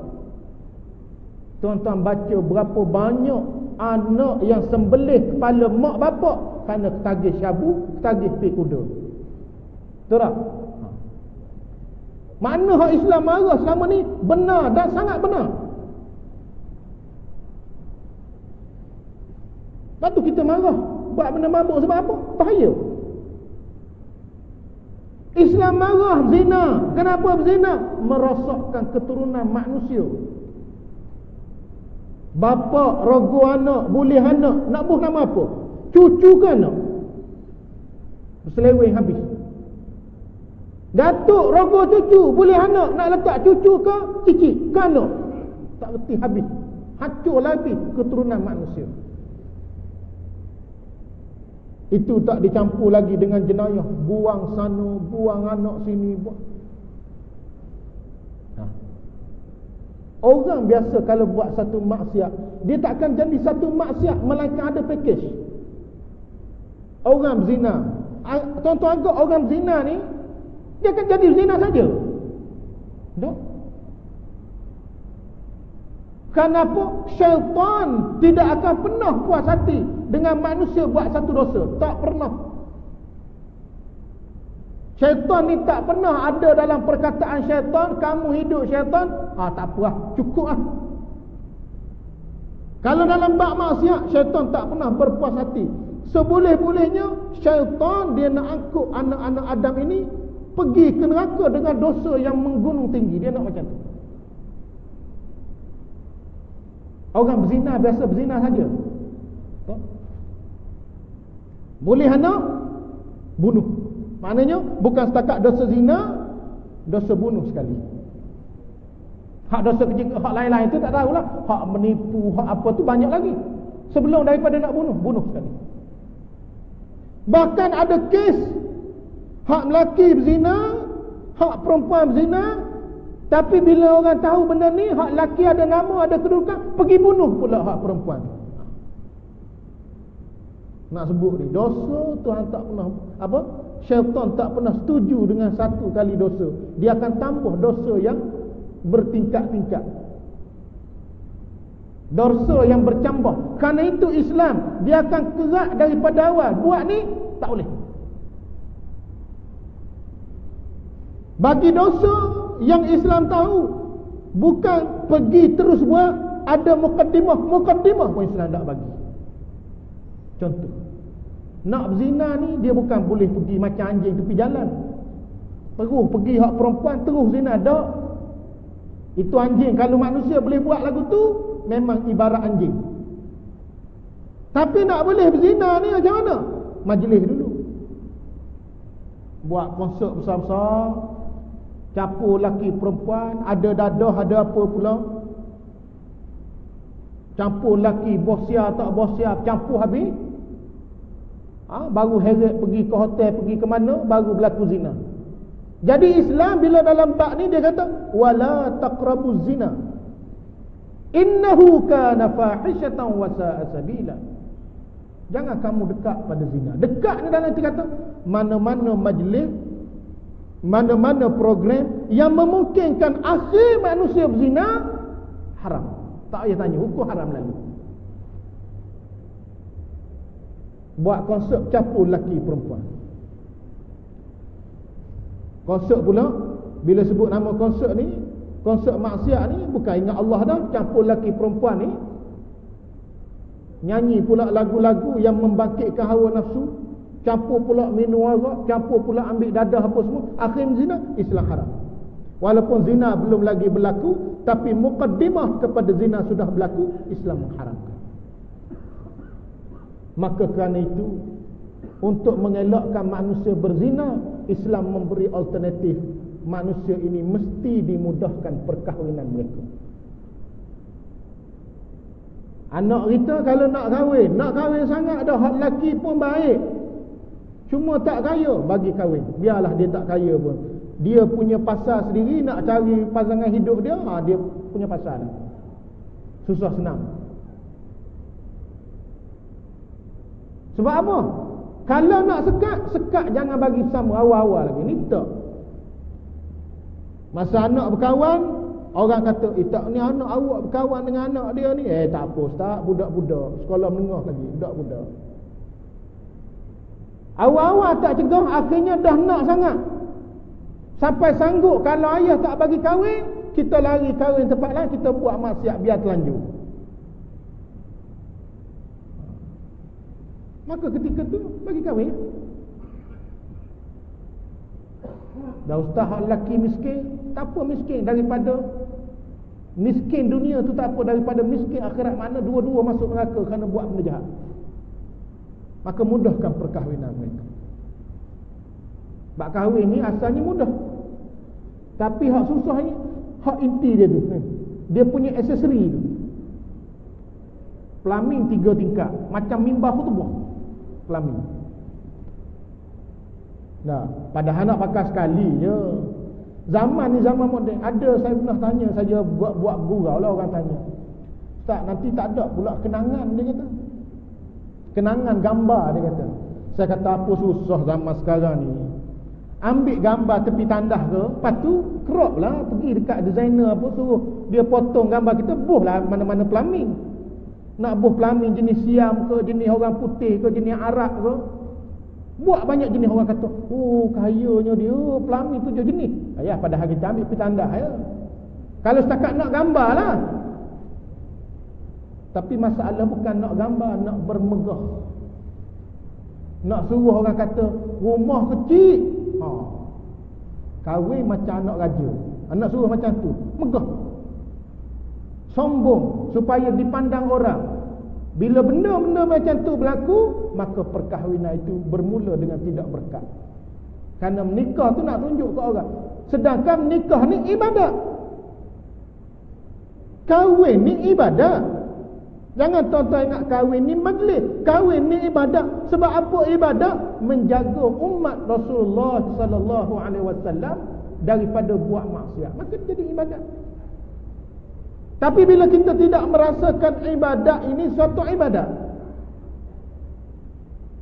Tuan-tuan baca berapa banyak anak yang sembelih kepala mak bapak kerana ketagih syabu, ketagih pi kuda. Betul tak? Mana hak Islam marah selama ni benar dan sangat benar. Lepas tu kita marah buat benda mabuk sebab apa? Bahaya. Islam marah zina. Kenapa zina? Merosakkan keturunan manusia. Bapa rogo anak, bulih anak, nak buh nama apa? Cucu ke anak? Berseleweng habis. Datuk rogo cucu, bulih anak, nak letak cucu ke cicit ke anak? Tak reti habis. Hancur habis keturunan manusia. Itu tak dicampur lagi dengan jenayah buang sana, buang anak sini, buang. Orang biasa kalau buat satu maksiat, dia tak akan jadi satu maksiat melainkan ada package. Orang berzina, tuan-tuan anggap orang zina ni dia akan jadi zina saja. Tak? Kenapa? Syaitan tidak akan pernah puas hati dengan manusia buat satu dosa. Tak pernah. Syaitan ni tak pernah ada dalam perkataan syaitan, kamu hidup syaitan, tak apa lah, cukup lah. Kalau dalam bab maksiat, syaitan tak pernah berpuas hati. Seboleh-bolehnya syaitan dia nak angkut anak-anak Adam ini pergi ke neraka dengan dosa yang menggunung tinggi. Dia nak macam tu. Orang berzina biasa berzina saja. Boleh anak bunuh. Maknanya bukan setakat dosa zina, dosa bunuh sekali. Hak dosa kecil, hak lain-lain tu tak tahulah. Hak menipu, hak apa tu banyak lagi. Sebelum daripada nak bunuh sekali. Bahkan ada kes hak lelaki berzina, hak perempuan berzina, tapi bila orang tahu benda ni, hak lelaki ada nama, ada kedudukan, pergi bunuh pula hak perempuan. Nak sebut ni, dosa Tuhan tak pernah apa? Syaitan tak pernah setuju dengan satu kali dosa. Dia akan tambah dosa yang bertingkat-tingkat. Dosa yang bercambah. Kerana itu Islam, dia akan kerak daripada awal. Buat ni tak boleh. Bagi dosa yang Islam tahu, bukan pergi terus buat, ada mukaddimah pun Islam tak bagi. Contoh, nak berzina ni dia bukan boleh pergi macam anjing tepi jalan, terus pergi hak perempuan terus zina. Tak. Itu anjing. Kalau manusia boleh buat lagu tu, memang ibarat anjing. Tapi nak boleh berzina ni macam mana? Majlis dulu, buat konsert besar-besar, campur lelaki perempuan, ada dadah, ada apa pula, campur lelaki bosia tak bosia, campur habis. Baru heret pergi ke hotel, pergi ke mana, baru berlaku zina. Jadi Islam bila dalam bab ni dia kata wala taqrabuz zina innahu kana fahishatan wa sa'a sabila. Jangan kamu dekat pada zina. Dekat ni dalam arti kata mana-mana majlis, mana-mana program yang memungkinkan akhir manusia berzina, haram. Tak payah tanya, hukum haram lalu. Buat konsert campur lelaki perempuan. Konsert pula, bila sebut nama konsert ni, konsert maksiat ni, bukan ingat Allah dah, campur lelaki perempuan ni, nyanyi pula lagu-lagu yang membangkitkan hawa nafsu, campur pula minum arak, campur pula ambil dadah apa semua, akhir zina. Islam haram. Walaupun zina belum lagi berlaku, tapi mukaddimah kepada zina sudah berlaku, Islam mengharamkan. Maka kerana itu, untuk mengelakkan manusia berzina, Islam memberi alternatif. Manusia ini mesti dimudahkan perkahwinan mereka. Anak kita kalau nak kahwin sangat dah. Hak lelaki pun baik, cuma tak kaya, bagi kahwin. Biarlah dia tak kaya pun, dia punya pasal sendiri. Nak cari pasangan hidup dia, dia punya pasal. Susah senang. Sebab apa? Kalau nak sekat jangan bagi sama awal-awal lagi. Ni tak. Masa anak berkawan, orang kata, tak ni anak awak berkawan dengan anak dia ni. Tak apa ustaz, budak-budak sekolah menengah lagi, budak-budak. Awal-awal tak cegah, akhirnya dah nak sangat. Sampai sanggup kalau ayah tak bagi kahwin, kita lari kahwin tempat lain, kita buat maksiat biar terlanjur. Maka ketika tu bagi kahwin. Dah ustaz hak lelaki miskin, tak apa miskin daripada miskin dunia tu, tak apa daripada miskin akhirat. Mana dua-dua masuk neraka kerana buat benda jahat. Maka mudahkan perkahwinan mereka. Bak kahwin ni asalnya mudah, tapi hak susahnya hak inti dia tu, dia punya aksesori tu. Plumbing 3 tingkat, macam mimbah khutbah plumbing. Nah, padahal nak pakai sekali je. Zaman ni zaman moden. Ada saya pernah tanya, saya buat gurau lah, orang tanya, ustaz nanti tak ada pula kenangan, dia kata. Kenangan gambar, dia kata. Saya kata apa susah zaman sekarang ni. Ambil gambar tepi tandah ke, lepas tu crop lah, pergi dekat designer apa, suruh dia potong gambar kita, buh lah mana-mana plumbing. Nak buh plumbing jenis Siam ke, jenis orang putih ke, jenis Arab ke, buat banyak jenis. Orang kata, oh kayanya dia, plumbing tu je jenis. Ya, padahal kita ambil pergi tandah ya. Kalau setakat nak gambar lah. Tapi masalah bukan nak gambar, nak bermegah. Nak suruh orang kata rumah kecil, kahwin macam anak raja. Anak suruh macam tu, megah, sombong supaya dipandang orang. Bila benda-benda macam tu berlaku, maka perkahwinan itu bermula dengan tidak berkat. Kerana menikah tu nak tunjuk ke orang. Sedangkan menikah ni ibadat. Kahwin ni ibadat. Jangan tuan-tuan ingat kahwin ni majlis. Kahwin ni ibadat. Sebab apa ibadat? Menjaga umat Rasulullah sallallahu alaihi wasallam daripada buat maksiat. Maka jadi ibadat. Tapi bila kita tidak merasakan ibadat ini suatu ibadat,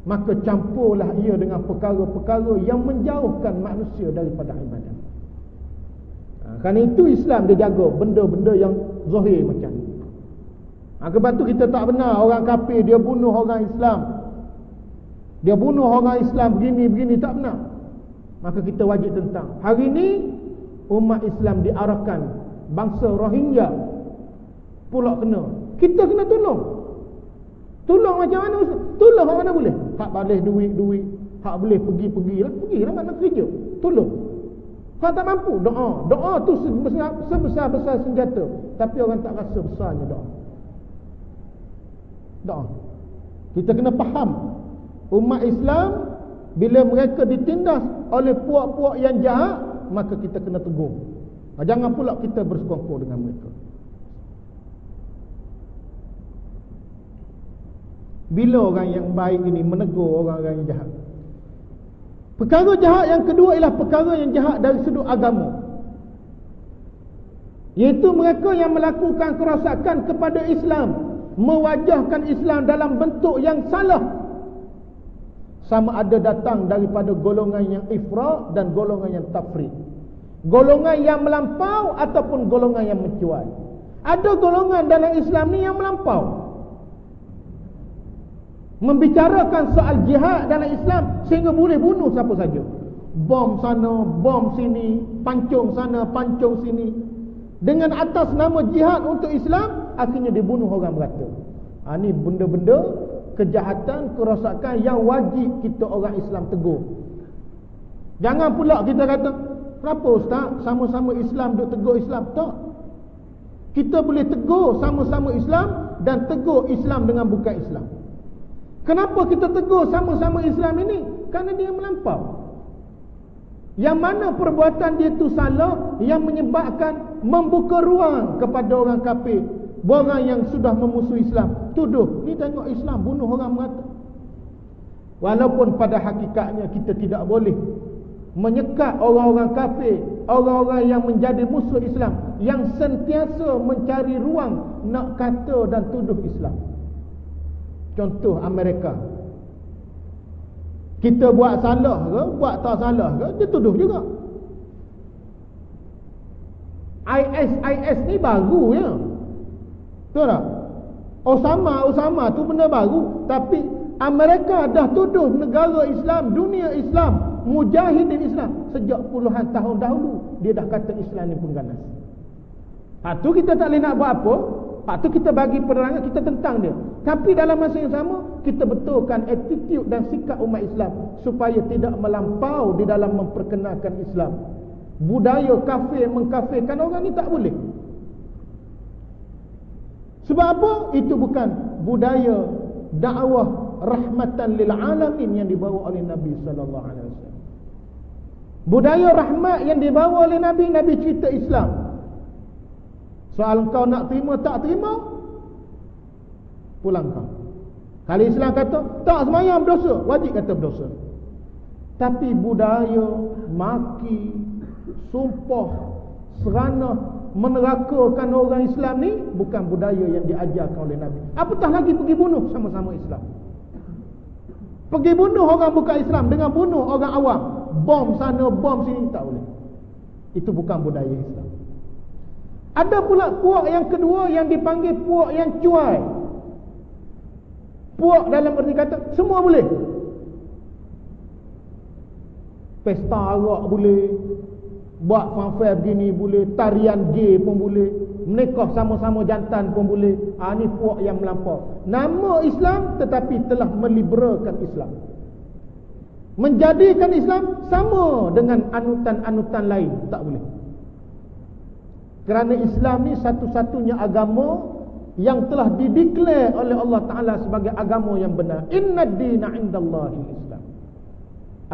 maka campurlah ia dengan perkara-perkara yang menjauhkan manusia daripada ibadat. Kerana itu Islam dia jaga benda-benda yang zahir macam ni. Sebab tu kita tak benar orang kafir dia bunuh orang Islam. Dia bunuh orang Islam begini-begini, tak benar. Maka kita wajib tentang. Hari ini umat Islam diarahkan bangsa Rohingya pula kena. Kita kena tolong. Tolong macam mana? Tolong macam mana boleh? Hak balas duit-duit, hak boleh pergi-pergilah. Pergilah mana kerja. Tolong. Hak tak mampu, doa. Doa tu sebesar-besar senjata. Tapi orang tak rasa besarnya doa. Doa. Kita kena faham umat Islam bila mereka ditindas oleh puak-puak yang jahat, maka kita kena tegur. Jangan pula kita bersekongkol dengan mereka. Bila orang yang baik ini menegur orang-orang yang jahat. Perkara jahat yang kedua ialah perkara yang jahat dari sudut agama, iaitu mereka yang melakukan kerosakan kepada Islam, mewajahkan Islam dalam bentuk yang salah, sama ada datang daripada golongan yang ifrat dan golongan yang tafrid, golongan yang melampau ataupun golongan yang mencuai. Ada golongan dalam Islam ni yang melampau, membicarakan soal jihad dalam Islam sehingga boleh bunuh siapa saja. Bom sana, bom sini, pancung sana, pancung sini, dengan atas nama jihad untuk Islam, akhirnya dibunuh orang merata. Ini benda-benda kejahatan, kerosakan yang wajib kita orang Islam tegur. Jangan pula kita kata, kenapa Ustaz sama-sama Islam duk tegur Islam? Tak. Kita boleh tegur sama-sama Islam dan tegur Islam dengan bukan Islam. Kenapa kita tegur sama-sama Islam ini? Kerana dia melampau. Yang mana perbuatan dia itu salah, yang menyebabkan membuka ruang kepada orang kafir, orang yang sudah memusuhi Islam, tuduh, ni tengok Islam bunuh orang merata. Walaupun pada hakikatnya kita tidak boleh menyekat orang-orang kafir, orang-orang yang menjadi musuh Islam, yang sentiasa mencari ruang nak kata dan tuduh Islam. Contoh Amerika. Kita buat salah ke, buat tak salah ke, dia tuduh juga. IS ni baru ya. Betul tak? Osama tu benda baru. Tapi Amerika dah tuduh negara Islam, dunia Islam, mujahidin Islam sejak puluhan tahun dahulu. Dia dah kata Islam ni pengganas. Tu kita tak boleh nak buat apa. Tu kita bagi penerangan, kita tentang dia. Tapi dalam masa yang sama, kita betulkan attitude dan sikap umat Islam supaya tidak melampau di dalam memperkenalkan Islam. Budaya kafir mengkafirkan orang ni tak boleh. Sebab apa? Itu bukan budaya dakwah rahmatan lil alamin yang dibawa oleh Nabi sallallahu alaihi wasallam. Budaya rahmat yang dibawa oleh Nabi cerita Islam. Soal kau nak terima tak terima, pulang kau. Kalau Islam kata tak sembahyang berdosa, wajib kata berdosa. Tapi budaya maki, sumpah, seranah, menerakakan orang Islam ni bukan budaya yang diajarkan oleh Nabi. Apatah lagi pergi bunuh sama-sama Islam. Pergi bunuh orang bukan Islam dengan bunuh orang awam, bom sana, bom sini, tak boleh. Itu bukan budaya Islam. Ada pula puak yang kedua yang dipanggil puak yang cuai. Puak dalam erti kata semua boleh. Pesta arak boleh, buat fanfare begini boleh, tarian gay pun boleh, menikah sama-sama jantan pun boleh. Ni puak yang melampau. Nama Islam tetapi telah meliberalkan Islam, menjadikan Islam sama dengan anutan-anutan lain. Tak boleh. Kerana Islam ni satu-satunya agama yang telah dideklar oleh Allah Ta'ala sebagai agama yang benar. Inna ad-dina indallahi Islam.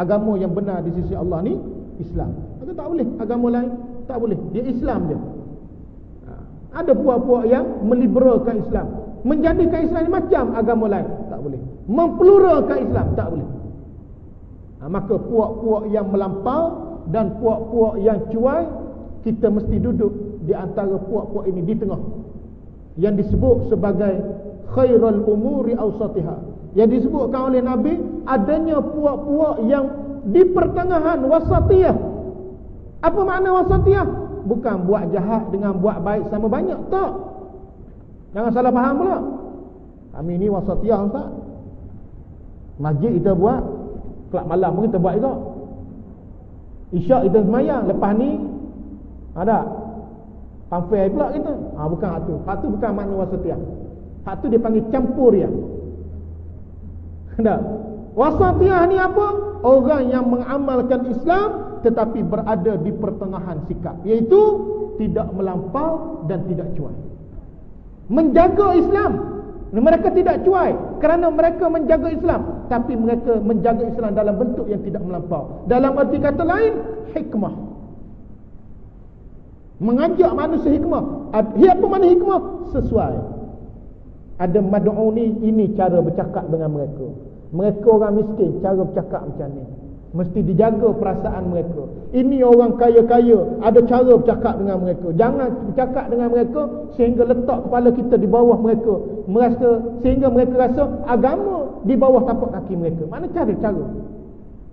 Agama yang benar di sisi Allah ni Islam. Maka tak boleh agama lain, tak boleh. Dia Islam dia. Ada puak-puak yang meliberalkan Islam, menjadikan Islam ni macam agama lain, tak boleh. Mempluralkan Islam, tak boleh. Maka puak-puak yang melampau dan puak-puak yang cuai, kita mesti duduk di antara puak-puak ini di tengah, yang disebut sebagai khairul umuri awsatiha, yang disebutkan oleh Nabi adanya puak-puak yang di pertengahan, wasatiyah. Apa makna wasatiyah? Bukan buat jahat dengan buat baik sama banyak, tak. Jangan salah faham pula. Kami ni wasatiyah, ustaz. Masjid kita buat, kelab malam pun kita buat juga. Isyak kita semayang, lepas ni ada pampai pula kita. Bukan hak tu. Hak tu bukan makna wasatiyah. Hak tu dia panggil campur ya. Tak. Wasatiyah ni apa? Orang yang mengamalkan Islam tetapi berada di pertengahan sikap, iaitu tidak melampau dan tidak cuai. Menjaga Islam. Mereka tidak cuai kerana mereka menjaga Islam, tapi mereka menjaga Islam dalam bentuk yang tidak melampau. Dalam arti kata lain, hikmah. Mengajak manusia hikmah. Apa mana hikmah? Sesuai. Ada mad'uni, ini cara bercakap dengan mereka. Mereka orang miskin, cara bercakap macam ni. Mesti dijaga perasaan mereka. Ini orang kaya-kaya, ada cara bercakap dengan mereka. Jangan bercakap dengan mereka sehingga letak kepala kita di bawah mereka, sehingga mereka rasa agama di bawah tapak kaki mereka. Mana cara-cara?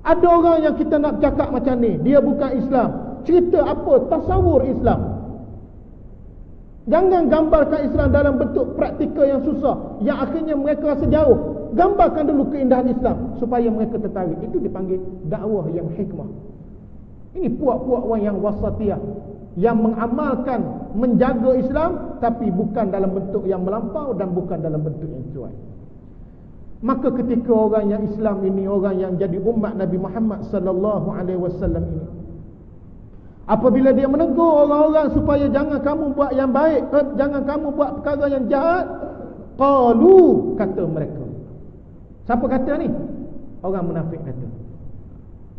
Ada orang yang kita nak bercakap macam ni, dia bukan Islam. Cerita apa? Tasawur Islam. Jangan gambarkan Islam dalam bentuk praktikal yang susah, yang akhirnya mereka rasa jauh. Gambarkan dulu keindahan Islam supaya mereka tertarik. Itu dipanggil dakwah yang hikmah. Ini puak-puak orang yang wasatiyah, yang mengamalkan, menjaga Islam, tapi bukan dalam bentuk yang melampau dan bukan dalam bentuk yang cuai. Maka ketika orang yang Islam ini, orang yang jadi umat Nabi Muhammad sallallahu alaihi wasallam ini, apabila dia menegur orang-orang supaya jangan kamu buat yang baik, jangan kamu buat perkara yang jahat, qalu, kata mereka. Siapa kata ni? Orang munafik kata.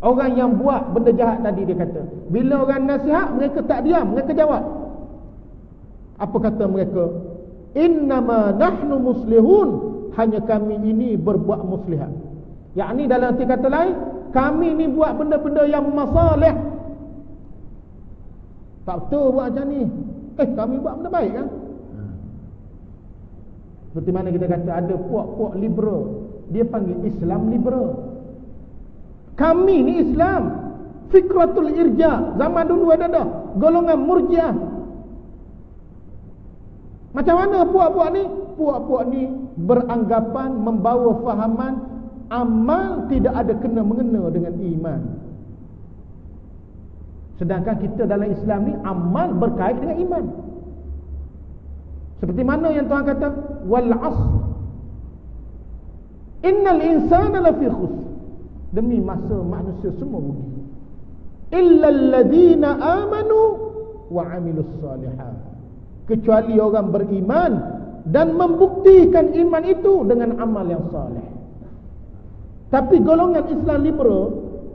Orang yang buat benda jahat tadi dia kata. Bila orang nasihat, mereka tak diam, mereka jawab. Apa kata mereka? Innama nahnu muslihun, hanya kami ini berbuat muslihat. Yakni dalam arti kata lain, kami ni buat benda-benda yang masalih. Tak betul buat macam ni. Kami buat benda baik kan? Seperti mana kita kata ada puak-puak liberal, dia panggil Islam liberal. Kami ni Islam fikratul irja. Zaman dulu ada dah golongan murjiah. Macam mana puak-puak ni? Puak-puak ni beranggapan, membawa fahaman amal tidak ada kena-mengena dengan iman. Sedangkan kita dalam Islam ni amal berkait dengan iman. Seperti mana yang Tuhan kata, wal 'asr innal insana lafi khusr, demi masa manusia semua rugi, illa alladhina amanu wa 'amilus salihat, kecuali orang beriman dan membuktikan iman itu dengan amal yang saleh. Tapi golongan Islam liberal,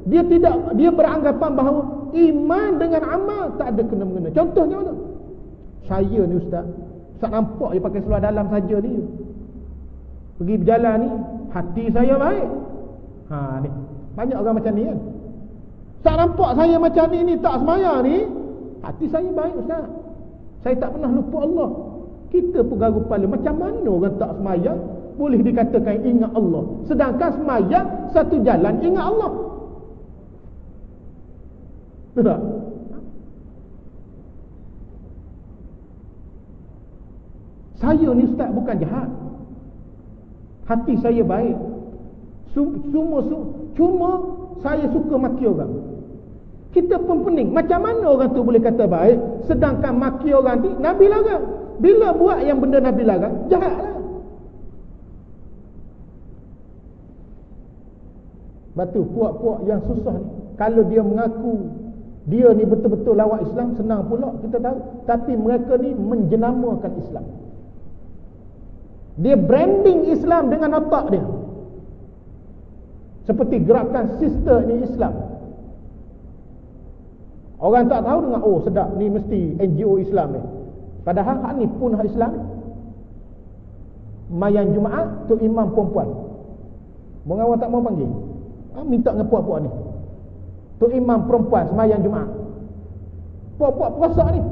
dia beranggapan bahawa iman dengan amal tak ada kena-mengena. Contohnya mana? Saya ni ustaz nampak dia pakai seluar dalam saja ni, pergi berjalan ni, hati saya baik. Ni banyak orang macam ni kan. Tak nampak saya macam ni tak semaya ni, hati saya baik ustaz. Saya tak pernah lupa Allah. Kita pegaru kepala, macam mana orang tak semaya boleh dikatakan ingat Allah, sedangkan semaya satu jalan ingat Allah? Betul tak? Saya ni ustaz bukan jahat, hati saya baik. Cuma saya suka maki orang. Kita pun pening, macam mana orang tu boleh kata baik sedangkan maki orang ni Nabi larang. Bila buat yang benda Nabi larang, jahatlah. Batu puak-puak yang susah ni, kalau dia mengaku dia ni betul-betul lawak Islam, senang pula kita tahu. Tapi mereka ni menjenamakan Islam. Dia branding Islam dengan otak dia. Seperti gerakan sister ni Islam. Orang tak tahu dengan, oh sedap, ni mesti NGO Islam ni. Padahal hak ni pun hak Islam. Mayan Jumaat tu imam perempuan. Mengawal tak mau panggil. Minta dengan puak-puak ni. Tu imam perempuan sembahyang Jumaat. Puak-puak puasa ni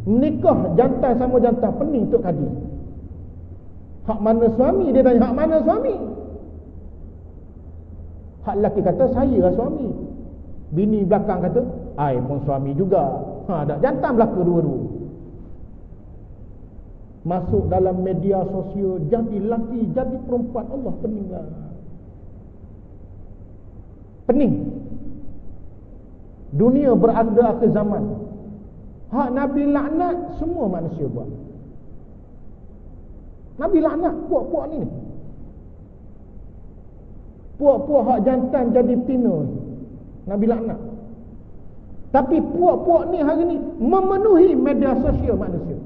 menikah jantan sama jantan, pening tok kadi. Hak mana suami? Dia tanya hak mana suami? Hak lelaki kata saya lah suami. Bini belakang kata ai pun suami juga. Dak jantan belaka dua-dua. Masuk dalam media sosial, jadi lelaki, jadi perempuan. Allah pening lah. Pening. Dunia berada akhir zaman. Hak Nabi laknat semua manusia buat. Nabi laknat puak-puak ni. Puak-puak hak jantan jadi betina, Nabi laknat. Tapi puak-puak ni hari ni memenuhi media sosial manusia.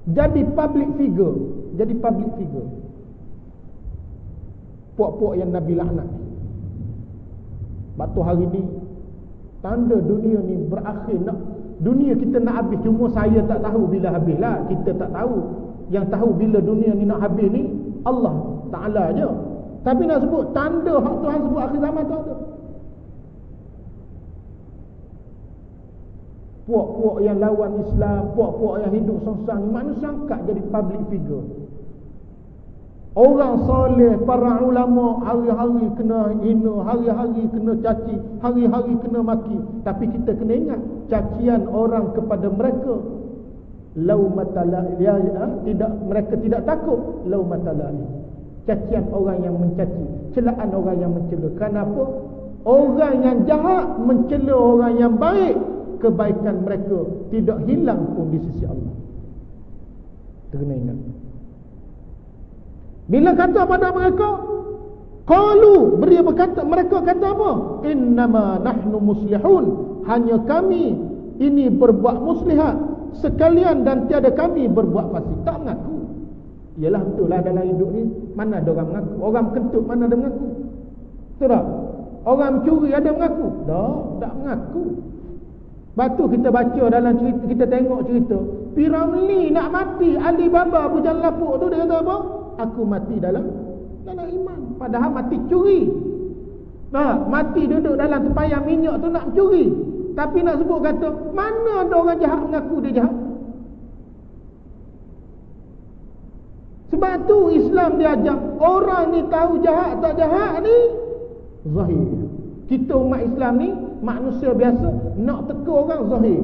Jadi public figure, jadi public figure. Puak-puak yang Nabi laknat. Batu hari ni tanda dunia ni berakhir. Dunia kita nak habis, cuma saya tak tahu bila habis lah. Kita tak tahu. Yang tahu bila dunia ni nak habis ni Allah Ta'ala je. Tapi nak sebut tanda hak Tuhan sebut akhir zaman tu ada. Puak-puak yang lawan Islam, puak-puak yang hidup sengsang ni, mana sangka jadi public figure. Orang soleh, para ulama hari-hari kena hina, hari-hari kena caci, hari-hari kena maki. Tapi kita kena ingat cacian orang kepada mereka tidak, mereka tidak takut laumatala'i. Cacian orang yang mencaci, celaan orang yang mencela. Kenapa? Orang yang jahat mencela orang yang baik, kebaikan mereka tidak hilang pun di sisi Allah. Kita kena ingat. Bila kata pada mereka, qalu, mereka kata apa? Innama nahnu muslihun, hanya kami ini berbuat muslihat sekalian dan tiada kami berbuat fasik. Tak mengaku. Yalah, betul lah dalam hidup ni mana ada orang mengaku. Orang kentut mana ada mengaku? Betul tak? Orang mencuri ada mengaku? Tak mengaku. Batu kita baca dalam cerita, kita tengok cerita Piramli nak mati, Alibaba bujang lapuk tu, dia kata apa? Aku mati dalam iman. Padahal mati curi. Mati duduk dalam tempayan minyak tu nak curi. Tapi nak sebut kata mana ada orang jahat mengaku dia jahat. Sebab tu Islam dia ajar orang ni tahu jahat tak jahat ni zahir. Kita umat Islam ni manusia biasa nak teka orang zahir.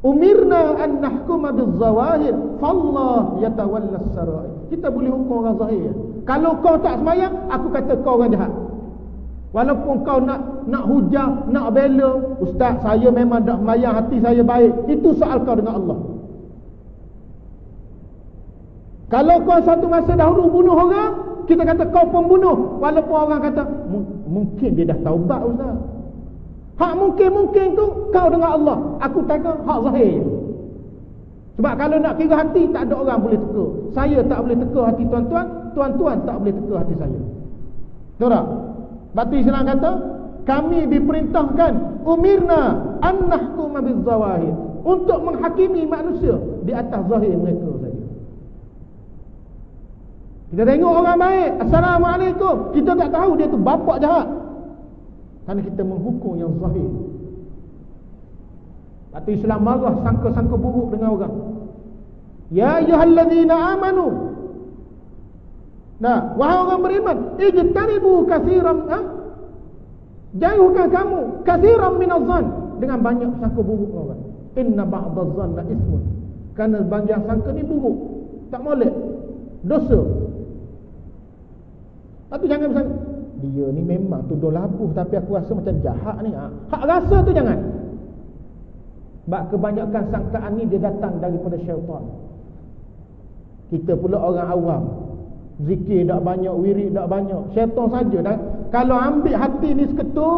Umirna an nahkuma bizawahir fallah yatawalla as-sarair. Kita boleh hukum orang zahir. Kalau kau tak sembahyang, aku kata kau orang jahat. Walaupun kau nak hujah, nak bela, ustaz saya memang tak sembahyang, hati saya baik, itu soal kau dengan Allah. Kalau kau satu masa dahulu bunuh orang, kita kata kau pembunuh, walaupun orang kata mungkin dia dah taubat ustaz. Hak mungkin tu kau dengan Allah. Aku tanya hak zahir. Sebab kalau nak kira hati, tak ada orang boleh teka. Saya tak boleh teka hati tuan-tuan, tuan-tuan tak boleh teka hati saya. Betul tak? Batu Islam kata kami diperintahkan umirna an nahkuma bizawahir, untuk menghakimi manusia di atas zahir mereka saja. Kita tengok orang baik, assalamualaikum, kita tak tahu dia tu bapak jahat, kerana kita menghukum yang zahir. Batu Islam marah, sangka-sangka buruk dengan orang. Ya ayyuhallazina amanu, wahai orang beriman, ijtanibu katsiran, jauhkan kamu katsiran minaz-zan, dengan banyak sangka buruk orang. Inna ba'daz-zanni ismun, kerana bahagian sangka ni buruk, tak molek, dosa. Tapi jangan bersangka dia ni memang tuduh labuh, tapi aku rasa macam jahat ni. Hak rasa tu jangan. Sebab kebanyakan sangkaan ni dia datang daripada syaitan. Kita pula orang awam, zikir tak banyak, wirid tak banyak, syaitan saja. Kalau ambil hati ni seketul,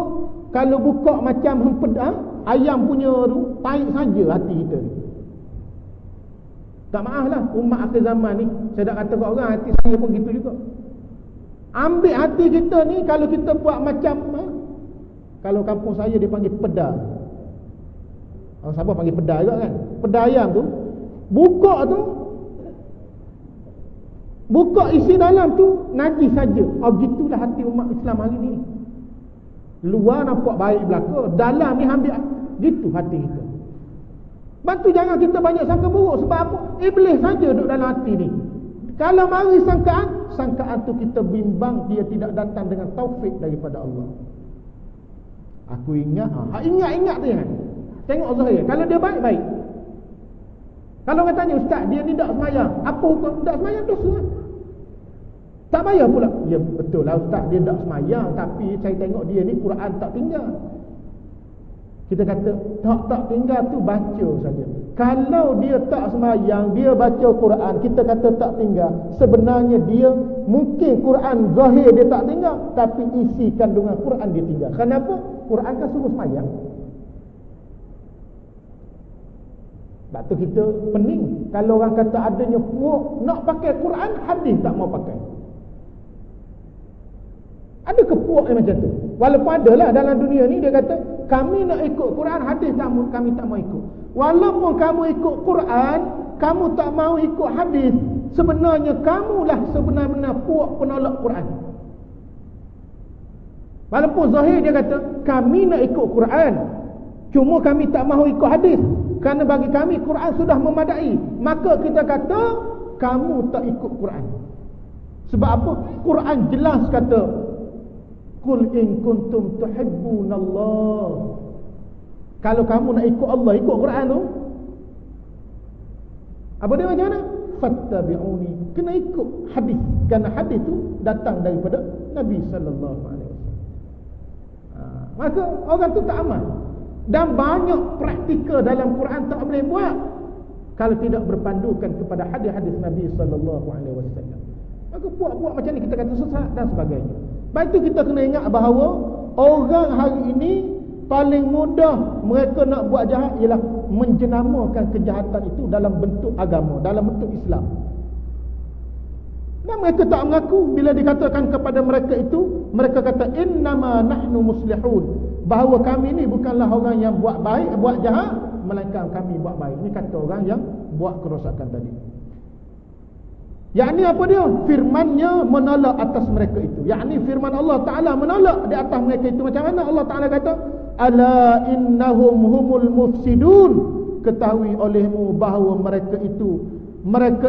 kalau buka macam ayam punya tu, taik saja hati kita ni. Tak maaf lah, umat akhir zaman ni, saya dah kata kat orang, hati saya pun gitu juga. Ambil hati kita ni, kalau kita buat macam kalau kampung saya dia panggil pedal. Orang Sabah panggil pedai juga kan. Pedai ayam tu, buka tu, buka isi dalam tu najis saja. Oh, gitulah hati umat Islam hari ni. Luar nampak baik belaka, dalam ni ambil gitu hati kita. Bantu jangan kita banyak sangka buruk. Sebab apa? Iblis saja duduk dalam hati ni. Kalau mari sangkaan, sangkaan tu kita bimbang dia tidak datang dengan taufik daripada Allah. Aku ingat, ingat tu kan. Tengok zahir. Kalau dia baik, baik. Kalau orang tanya, ustaz, dia ni tak semayang, apa hukum? Tak semayang dosa kan? Tak bayar pula. Ya betul lah ustaz, dia tak semayang, tapi saya tengok dia ni Quran tak tinggal. Kita kata tak tinggal tu baca saja. Kalau dia tak semayang, dia baca Quran, kita kata tak tinggal. Sebenarnya dia mungkin Quran zahir dia tak tinggal, tapi isi kandungan Quran dia tinggal. Kenapa? Quran kan suruh semayang. Sebab tu kita pening. Kalau orang kata adanya puak nak pakai Quran, hadis tak mau pakai. Ada ke puak yang macam tu? Walaupun adalah dalam dunia ni dia kata kami nak ikut Quran, hadis kami tak mau ikut. Walaupun kamu ikut Quran, kamu tak mau ikut hadis, sebenarnya kamulah sebenar-benar puak penolak Quran. Walaupun zahir dia kata kami nak ikut Quran, cuma kami tak mahu ikut hadis, kerana bagi kami Quran sudah memadai. Maka kita kata kamu tak ikut Quran. Sebab apa? Quran jelas kata Qul in kuntum tuhibbunallah. Kalau kamu nak ikut Allah, ikut Quran tu, apa dia macam mana? Fattabi'uni. Kena ikut hadis, kerana hadis tu datang daripada Nabi sallallahu alaihi wasallam. Maka orang tu tak aman. Dan banyak praktikal dalam Quran tak boleh buat kalau tidak berpandukan kepada hadis-hadis Nabi sallallahu alaihi wasallam. Maka puak-puak macam ni kita kata sesat dan sebagainya. Baik tu kita kena ingat bahawa orang hari ini paling mudah mereka nak buat jahat ialah menjenamakan kejahatan itu dalam bentuk agama, dalam bentuk Islam. Dan mereka tak mengaku. Bila dikatakan kepada mereka itu, mereka kata innama nahnu muslihun, bahawa kami ni bukanlah orang yang buat baik, buat jahat, melainkan kami buat baik. Ini kata orang yang buat kerosakan tadi. Yakni apa dia? Firmannya menolak atas mereka itu. Yakni firman Allah Ta'ala menolak di atas mereka itu. Macam mana Allah Ta'ala kata? Ala innahum humul mufsidun. Ketahui olehmu bahawa mereka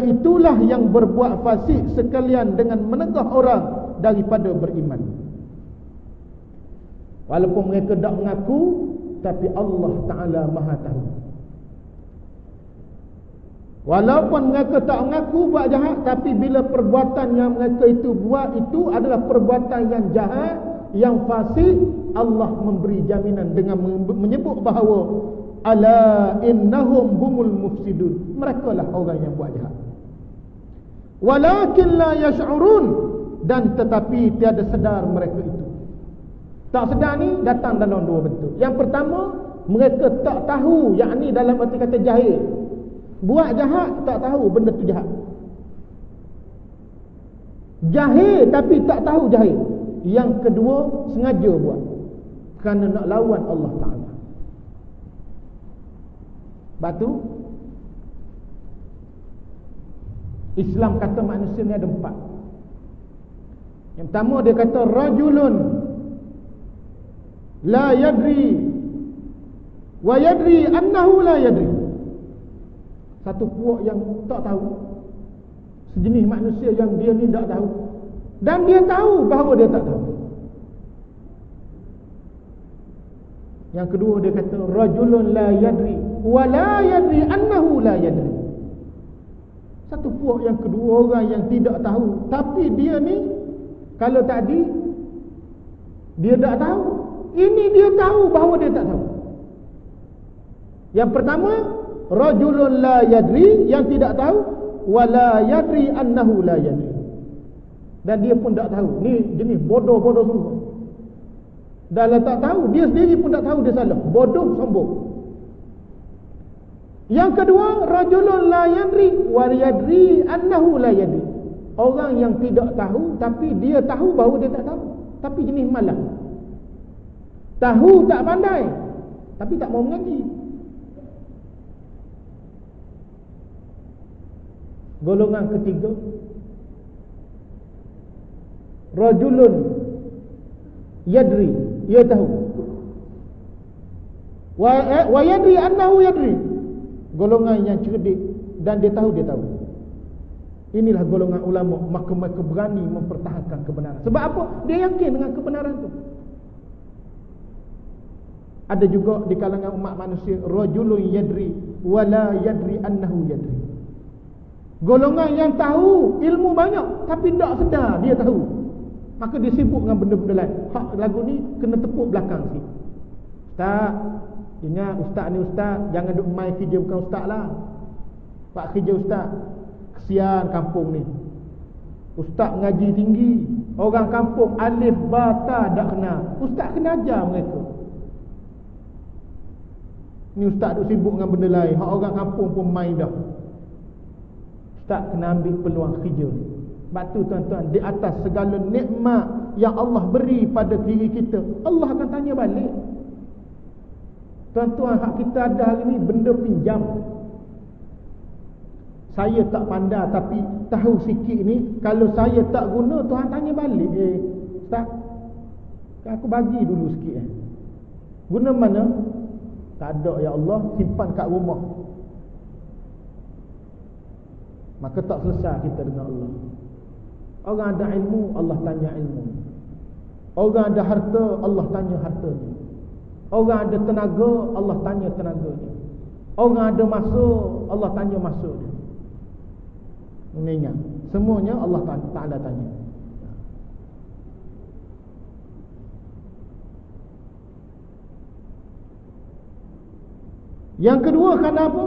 itulah yang berbuat fasik sekalian dengan menegah orang daripada beriman. Walaupun mereka tak mengaku, tapi Allah Ta'ala Maha tahu. Walaupun mereka tak mengaku buat jahat, tapi bila perbuatan yang mereka itu buat itu adalah perbuatan yang jahat, yang fasik, Allah memberi jaminan dengan menyebut bahawa ala innahum humul mufsidun. Mereka lah orang yang buat jahat. Walakin la yash'urun, dan tetapi tiada sedar mereka itu. Tak sedar ni datang dalam dua bentuk. Yang pertama, mereka tak tahu, yakni dalam arti kata jahil. Buat jahat tak tahu benda tu jahat. Jahil tapi tak tahu jahil. Yang kedua, sengaja buat kerana nak lawan Allah Ta'ala. Sebab tu Islam kata manusia ni ada empat. Yang pertama dia kata rajulun la yadri wa yadri annahu la yadri. Satu puak yang tak tahu, sejenis manusia yang dia ni tak tahu, dan dia tahu bahawa dia tak tahu. Yang kedua dia kata rajulun la yadri wa la yadri annahu la yadri. Satu puak yang kedua, orang yang tidak tahu, tapi dia ni, kalau tadi dia tak tahu, ini dia tahu bahawa dia tak tahu. Yang pertama rajulun la yadri, yang tidak tahu, wala yadri annahu la yadri, dan dia pun tak tahu. Ni jenis bodoh-bodoh semua. Dah tak tahu, dia sendiri pun tak tahu dia salah. Bodoh, sombong. Yang kedua, rajulun la yadri wa yadri annahu la yadri. Orang yang tidak tahu tapi dia tahu bahawa dia tak tahu. Tapi jenis malas. Tahu tak pandai, tapi tak mau mengaji. Golongan ketiga, rajulun yadri, ia tahu, wa yadri annahu yadri, golongan yang cerdik dan dia tahu. Inilah golongan ulama, maka mereka berani mempertahankan kebenaran. Sebab apa? Dia yakin dengan kebenaran itu. Ada juga di kalangan umat manusia rajulun yadri wala yadri annahu yadri, golongan yang tahu ilmu banyak tapi tak sedar dia tahu, maka dia sibuk dengan benda-benda lain. Hak lagu ni kena tepuk belakang sikit. Ustaz, ingat ustaz ni ustaz, jangan duk main kerja bukan ustaz lah. Pak kerja ustaz, kesian kampung ni. Ustaz ngaji tinggi, orang kampung alif ba ta tak kenal. Ustaz kena ajar mereka. Ni ustaz duk sibuk dengan benda lain, hak orang kampung pun main dah. Ustaz kena ambil peluang kerja. Sebab tu tuan-tuan, di atas segala nikmat yang Allah beri pada diri kita, Allah akan tanya balik. Tuan-tuan, hak kita ada hari ni benda pinjam. Saya tak pandai tapi tahu sikit ni, kalau saya tak guna, Tuhan tanya balik. Ustaz, aku bagi dulu sikit. Guna mana? Tak ada ya Allah, simpan kat rumah. Maka tak selesai kita dengan Allah. Orang ada ilmu, Allah tanya ilmu. Orang ada harta, Allah tanya hartanya. Orang ada tenaga, Allah tanya tenaganya. Orang ada masa, Allah tanya masanya. Mengingat, semuanya Allah Ta'ala tanya. Yang kedua kerana apa?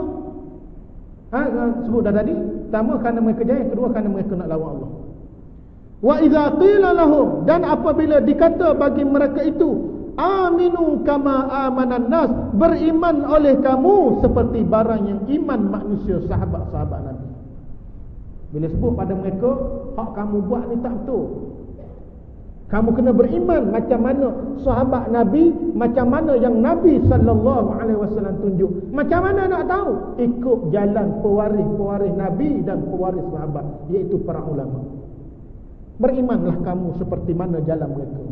Sebut dah tadi. Pertama kerana mereka jahil, kedua kerana mereka nak lawan Allah. Wa idza qila lahum, dan apabila dikata bagi mereka itu, aminu kama amanan nas, beriman oleh kamu seperti barang yang iman manusia sahabat-sahabat Nabi. Bila sebut pada mereka, hak kamu buat ni tak betul. Kamu kena beriman macam mana sahabat Nabi, macam mana yang Nabi SAW tunjuk. Macam mana nak tahu? Ikut jalan pewaris-pewaris Nabi dan pewaris sahabat, iaitu para ulama. Berimanlah kamu seperti mana jalan mereka.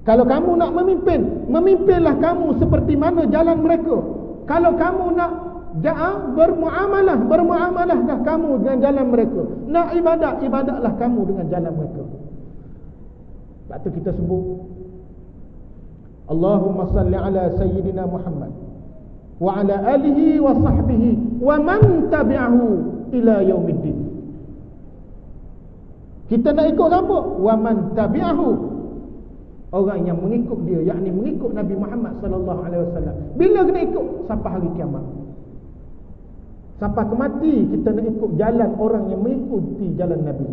Kalau kamu nak memimpin, memimpinlah kamu seperti mana jalan mereka. Kalau kamu nak bermuamalahlah kamu dengan jalan mereka. Nak ibadatlah kamu dengan jalan mereka. Sebab tu kita sebut Allahumma salli ala sayyidina Muhammad wa ala alihi wa sahbihi wa man tabi'ahu ila yaumiddin. Kita nak ikut apa? Wa man tabi'ahu, orang yang mengikut dia, yakni mengikut Nabi Muhammad sallallahu alaihi wasallam. Bila kena ikut? Sampai hari kiamat. Sampai ke mati kita nak ikut jalan orang yang mengikuti jalan Nabi.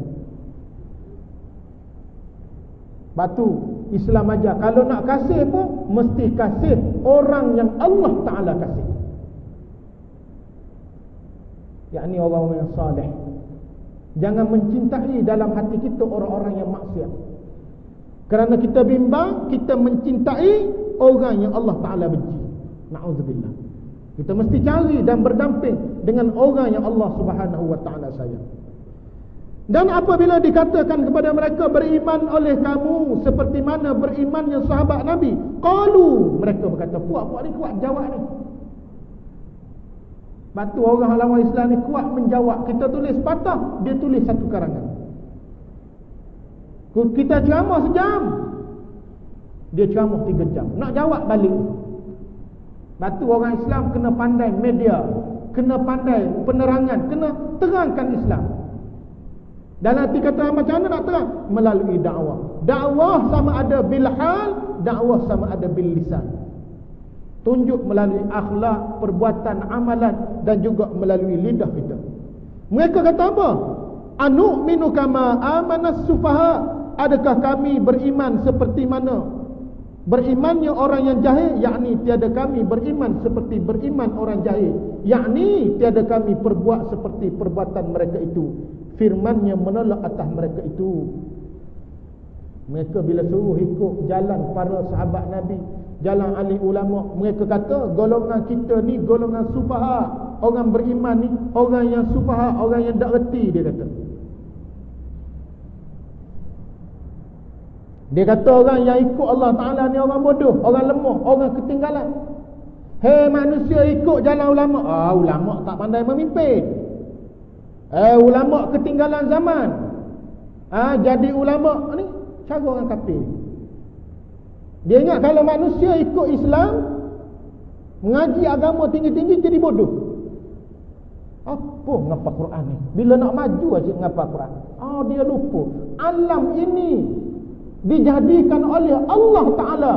Batu Islam ajar, kalau nak kasih pun mesti kasih orang yang Allah Ta'ala kasih, yakni orang-orang yang salih. Jangan mencintai dalam hati kita orang-orang yang maksiat. Kerana kita bimbang, kita mencintai orang yang Allah Ta'ala benci. Na'udzubillah. Kita mesti cari dan berdamping dengan orang yang Allah Subhanahu wa Ta'ala sayang. Dan apabila dikatakan kepada mereka, beriman oleh kamu seperti mana berimannya sahabat Nabi, qalu, mereka berkata, puak-puak ni kuat jawab ni. Batu orang lawan Islam ni kuat menjawab. Kita tulis patah, dia tulis satu karangan. Kita ceramah sejam, dia ceramah 3 jam. Nak jawab balik. Batu orang Islam kena pandai media, kena pandai penerangan, kena terangkan Islam. Dalam arti kata macam mana nak terang? Melalui dakwah. Dakwah sama ada bil hal, dakwah sama ada bil lisan. Tunjuk melalui akhlak, perbuatan, amalan, dan juga melalui lidah kita. Mereka kata apa? Anu'minu kama amanas sufaha, adakah kami beriman seperti mana berimannya orang yang jahil, yakni tiada kami beriman seperti beriman orang jahil, yakni tiada kami perbuat seperti perbuatan mereka itu. Firmannya menolak atas mereka itu. Mereka bila suruh ikut jalan para sahabat Nabi, jalan ahli ulama. Mereka kata golongan kita ni golongan sufaha. Orang beriman ni orang yang sufaha, orang yang tak reti, dia kata. Dia kata orang yang ikut Allah Ta'ala ni orang bodoh, orang lemah, orang ketinggalan. Hei manusia, ikut jalan ulama. Ulama tak pandai memimpin. Ulama ketinggalan zaman. Jadi ulama ni cara orang kafir. Dia ingat kalau manusia ikut Islam, mengaji agama tinggi-tinggi, jadi bodoh. Apa ngapa Quran ni? Bila nak maju aja ngapa Quran. Dia lupa alam ini dijadikan oleh Allah Ta'ala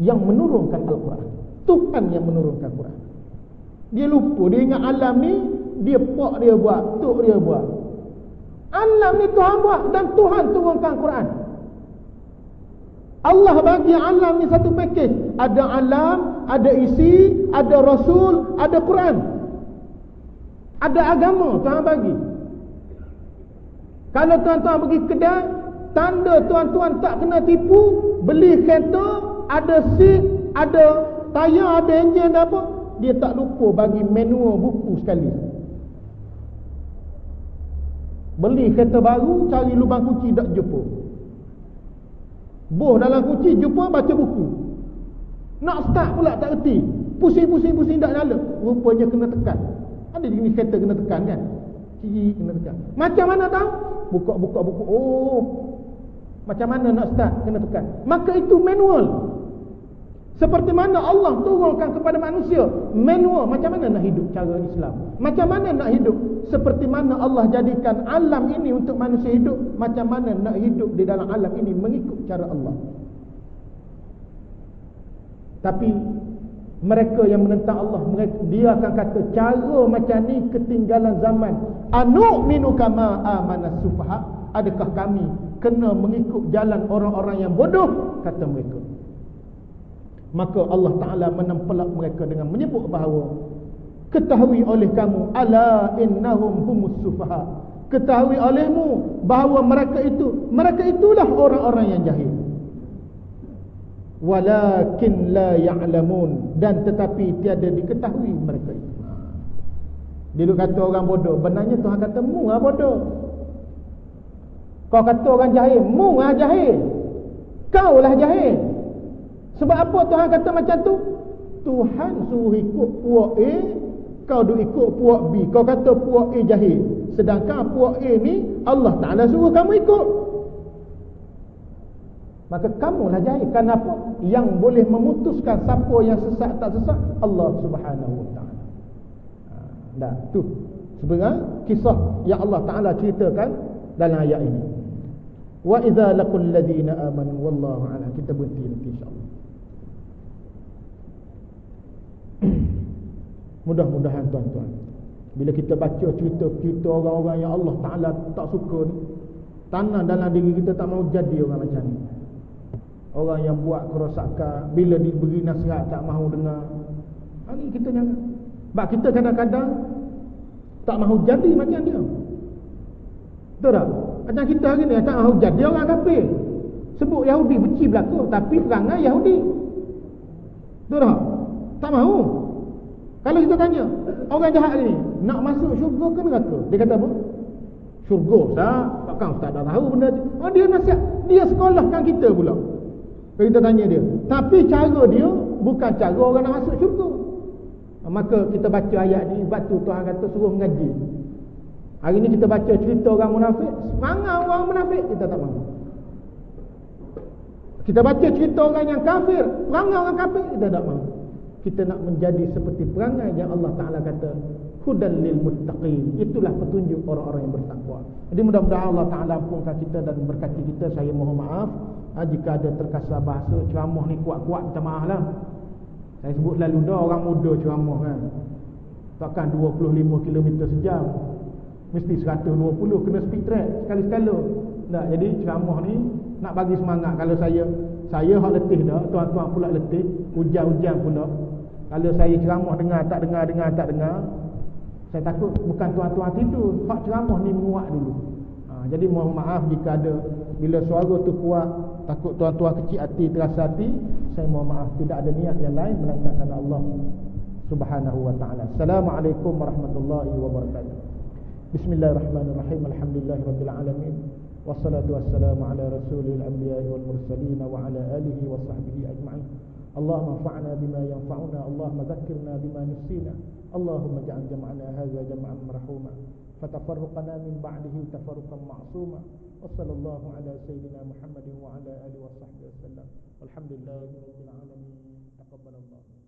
yang menurunkan Al-Quran. Tuhan yang menurunkan Quran. Dia lupa, dia ingat alam ni dia pak dia buat, tok dia buat. Alam ni Tuhan buat dan Tuhan turunkan Quran. Allah bagi alam ni satu pakej. Ada alam, ada isi, ada Rasul, ada Quran. Ada agama Tuhan bagi. Kalau tuan-tuan pergi kedai, tanda tuan-tuan tak kena tipu, beli kereta, ada seat, ada tayar, ada enjin, ada apa, dia tak lupa bagi manual buku sekali. Beli kereta baru, cari lubang kunci tak jumpa. Boh dalam kunci jumpa, baca buku. Nak start pula tak reti. Pusing-pusing tak nyala. Rupanya kena tekan. Ada jenis kereta kena tekan kan? Kiri kena tekan. Macam mana tahu? Buka buku. Macam mana nak start kena tekan. Maka itu manual. Seperti mana Allah turunkan kepada manusia manual macam mana nak hidup cara Islam. Macam mana nak hidup. Seperti mana Allah jadikan alam ini untuk manusia hidup. Macam mana nak hidup di dalam alam ini mengikut cara Allah. Tapi mereka yang menentang Allah, dia akan kata cara macam ni ketinggalan zaman. Anu'minu kama amanas sufaha. Adakah kami kena mengikut jalan orang-orang yang bodoh, kata mereka. Maka Allah Ta'ala menempelak mereka dengan menyebut bahawa ketahui oleh kamu, ala innahum humus sufaha, ketahui olehmu bahawa mereka itulah orang-orang yang jahil. Walakin la ya'lamun, dan tetapi tiada diketahui mereka itu. Dia duk kata orang bodoh, benarnya Tuhan kata mu lah bodoh. Kau kata orang jahil, mu lah jahil. Kau lah jahil. Sebab apa Tuhan kata macam tu? Tuhan suruh ikut puak A, kau duk ikut puak B. Kau kata puak A jahil, sedangkan puak A ni Allah Ta'ala suruh kamu ikut. Maka kamulah jahil. Kenapa? Yang boleh memutuskan siapa yang sesat tak sesat, Allah Subhanahu Wa Ta'ala. Dah tu sebenarnya kisah yang Allah Ta'ala ceritakan dalam ayat ini. Wa idza laqul ladzina amanu wallahu a'lam. Kita berhenti nanti insya-Allah. Mudah-mudahan tuan-tuan, bila kita baca cerita-cerita orang-orang yang Allah Ta'ala tak suka ni, tanam dalam diri kita tak mahu jadi orang macam ni. Orang yang buat kerosakan, bila diberi nasihat tak mahu dengar. Ini kita jangan. Sebab kita kadang-kadang tak mahu jadi macam dia. Betul tak? Macam kita hari ni tak mahu jadi orang kafir. Sebut Yahudi benci belaka, tapi perangai Yahudi. Betul tak? Tak mahu. Kalau kita tanya orang jahat ni nak masuk syurga ke neraka, dia kata apa? Syurga. Takkan ustaz dah tahu benda tu. Dia nasihat, dia sekolahkan kita pula. Kalau kita tanya dia, tapi cara dia bukan cara orang nak masuk syurga. Maka kita baca ayat ni, sebab tu Tuhan kata suruh mengaji. Hari ni kita baca cerita orang munafik, semangat orang munafik, kita tak mahu. Kita baca cerita orang yang kafir, perangai orang kafir, kita tak mahu. Kita nak menjadi seperti perangai yang Allah Ta'ala kata hudan lil muttaqin. Itulah petunjuk orang-orang yang bertakwa. Jadi mudah-mudahan Allah Ta'ala ampunkan kita dan berkati kita. Saya mohon maaf jika ada terkasar bahasa. Ceramah ni kuat-kuat, minta maaf lah. Saya sebut selalu dah orang muda ceramah kan, takkan 25 km sejam, mesti 120, kena speed track sekali-sekala. Tak, jadi ceramah ni nak bagi semangat. Kalau saya hak letih dah, tuan-tuan pula letih, hujan-hujan pula. Kalau saya ceramah dengar tak dengar, saya takut bukan tuan-tuan tidur, hak ceramah ni menguat dulu. Jadi mohon maaf jika ada, bila suara tu kuat takut tuan-tuan kecil hati, terasa hati, saya mohon maaf, tidak ada niat yang lain melainkan kerana Allah Subhanahu wa ta'ala. Assalamualaikum warahmatullahi wabarakatuh. Bismillahirrahmanirrahim. Alhamdulillahirabbil alamin. Wassalatu wassalamu ala rasulil anbiya'i wal mursalin wa ala alihi wa sahbihi ajma'in. Allahumma anfa'na bima yanfa'una, Allahumma dzakkirna bima nusina, Allahumma ja'al jam'ana hadza jam'an marhuma, fatafarruqana min ba'dihi tafarruqan ma'suma. Wa sallallahu ala sayyidina Muhammadin wa ala alihi wa sahbihi wasallam. Walhamdulillahirabbil alamin. Taqabbalallah.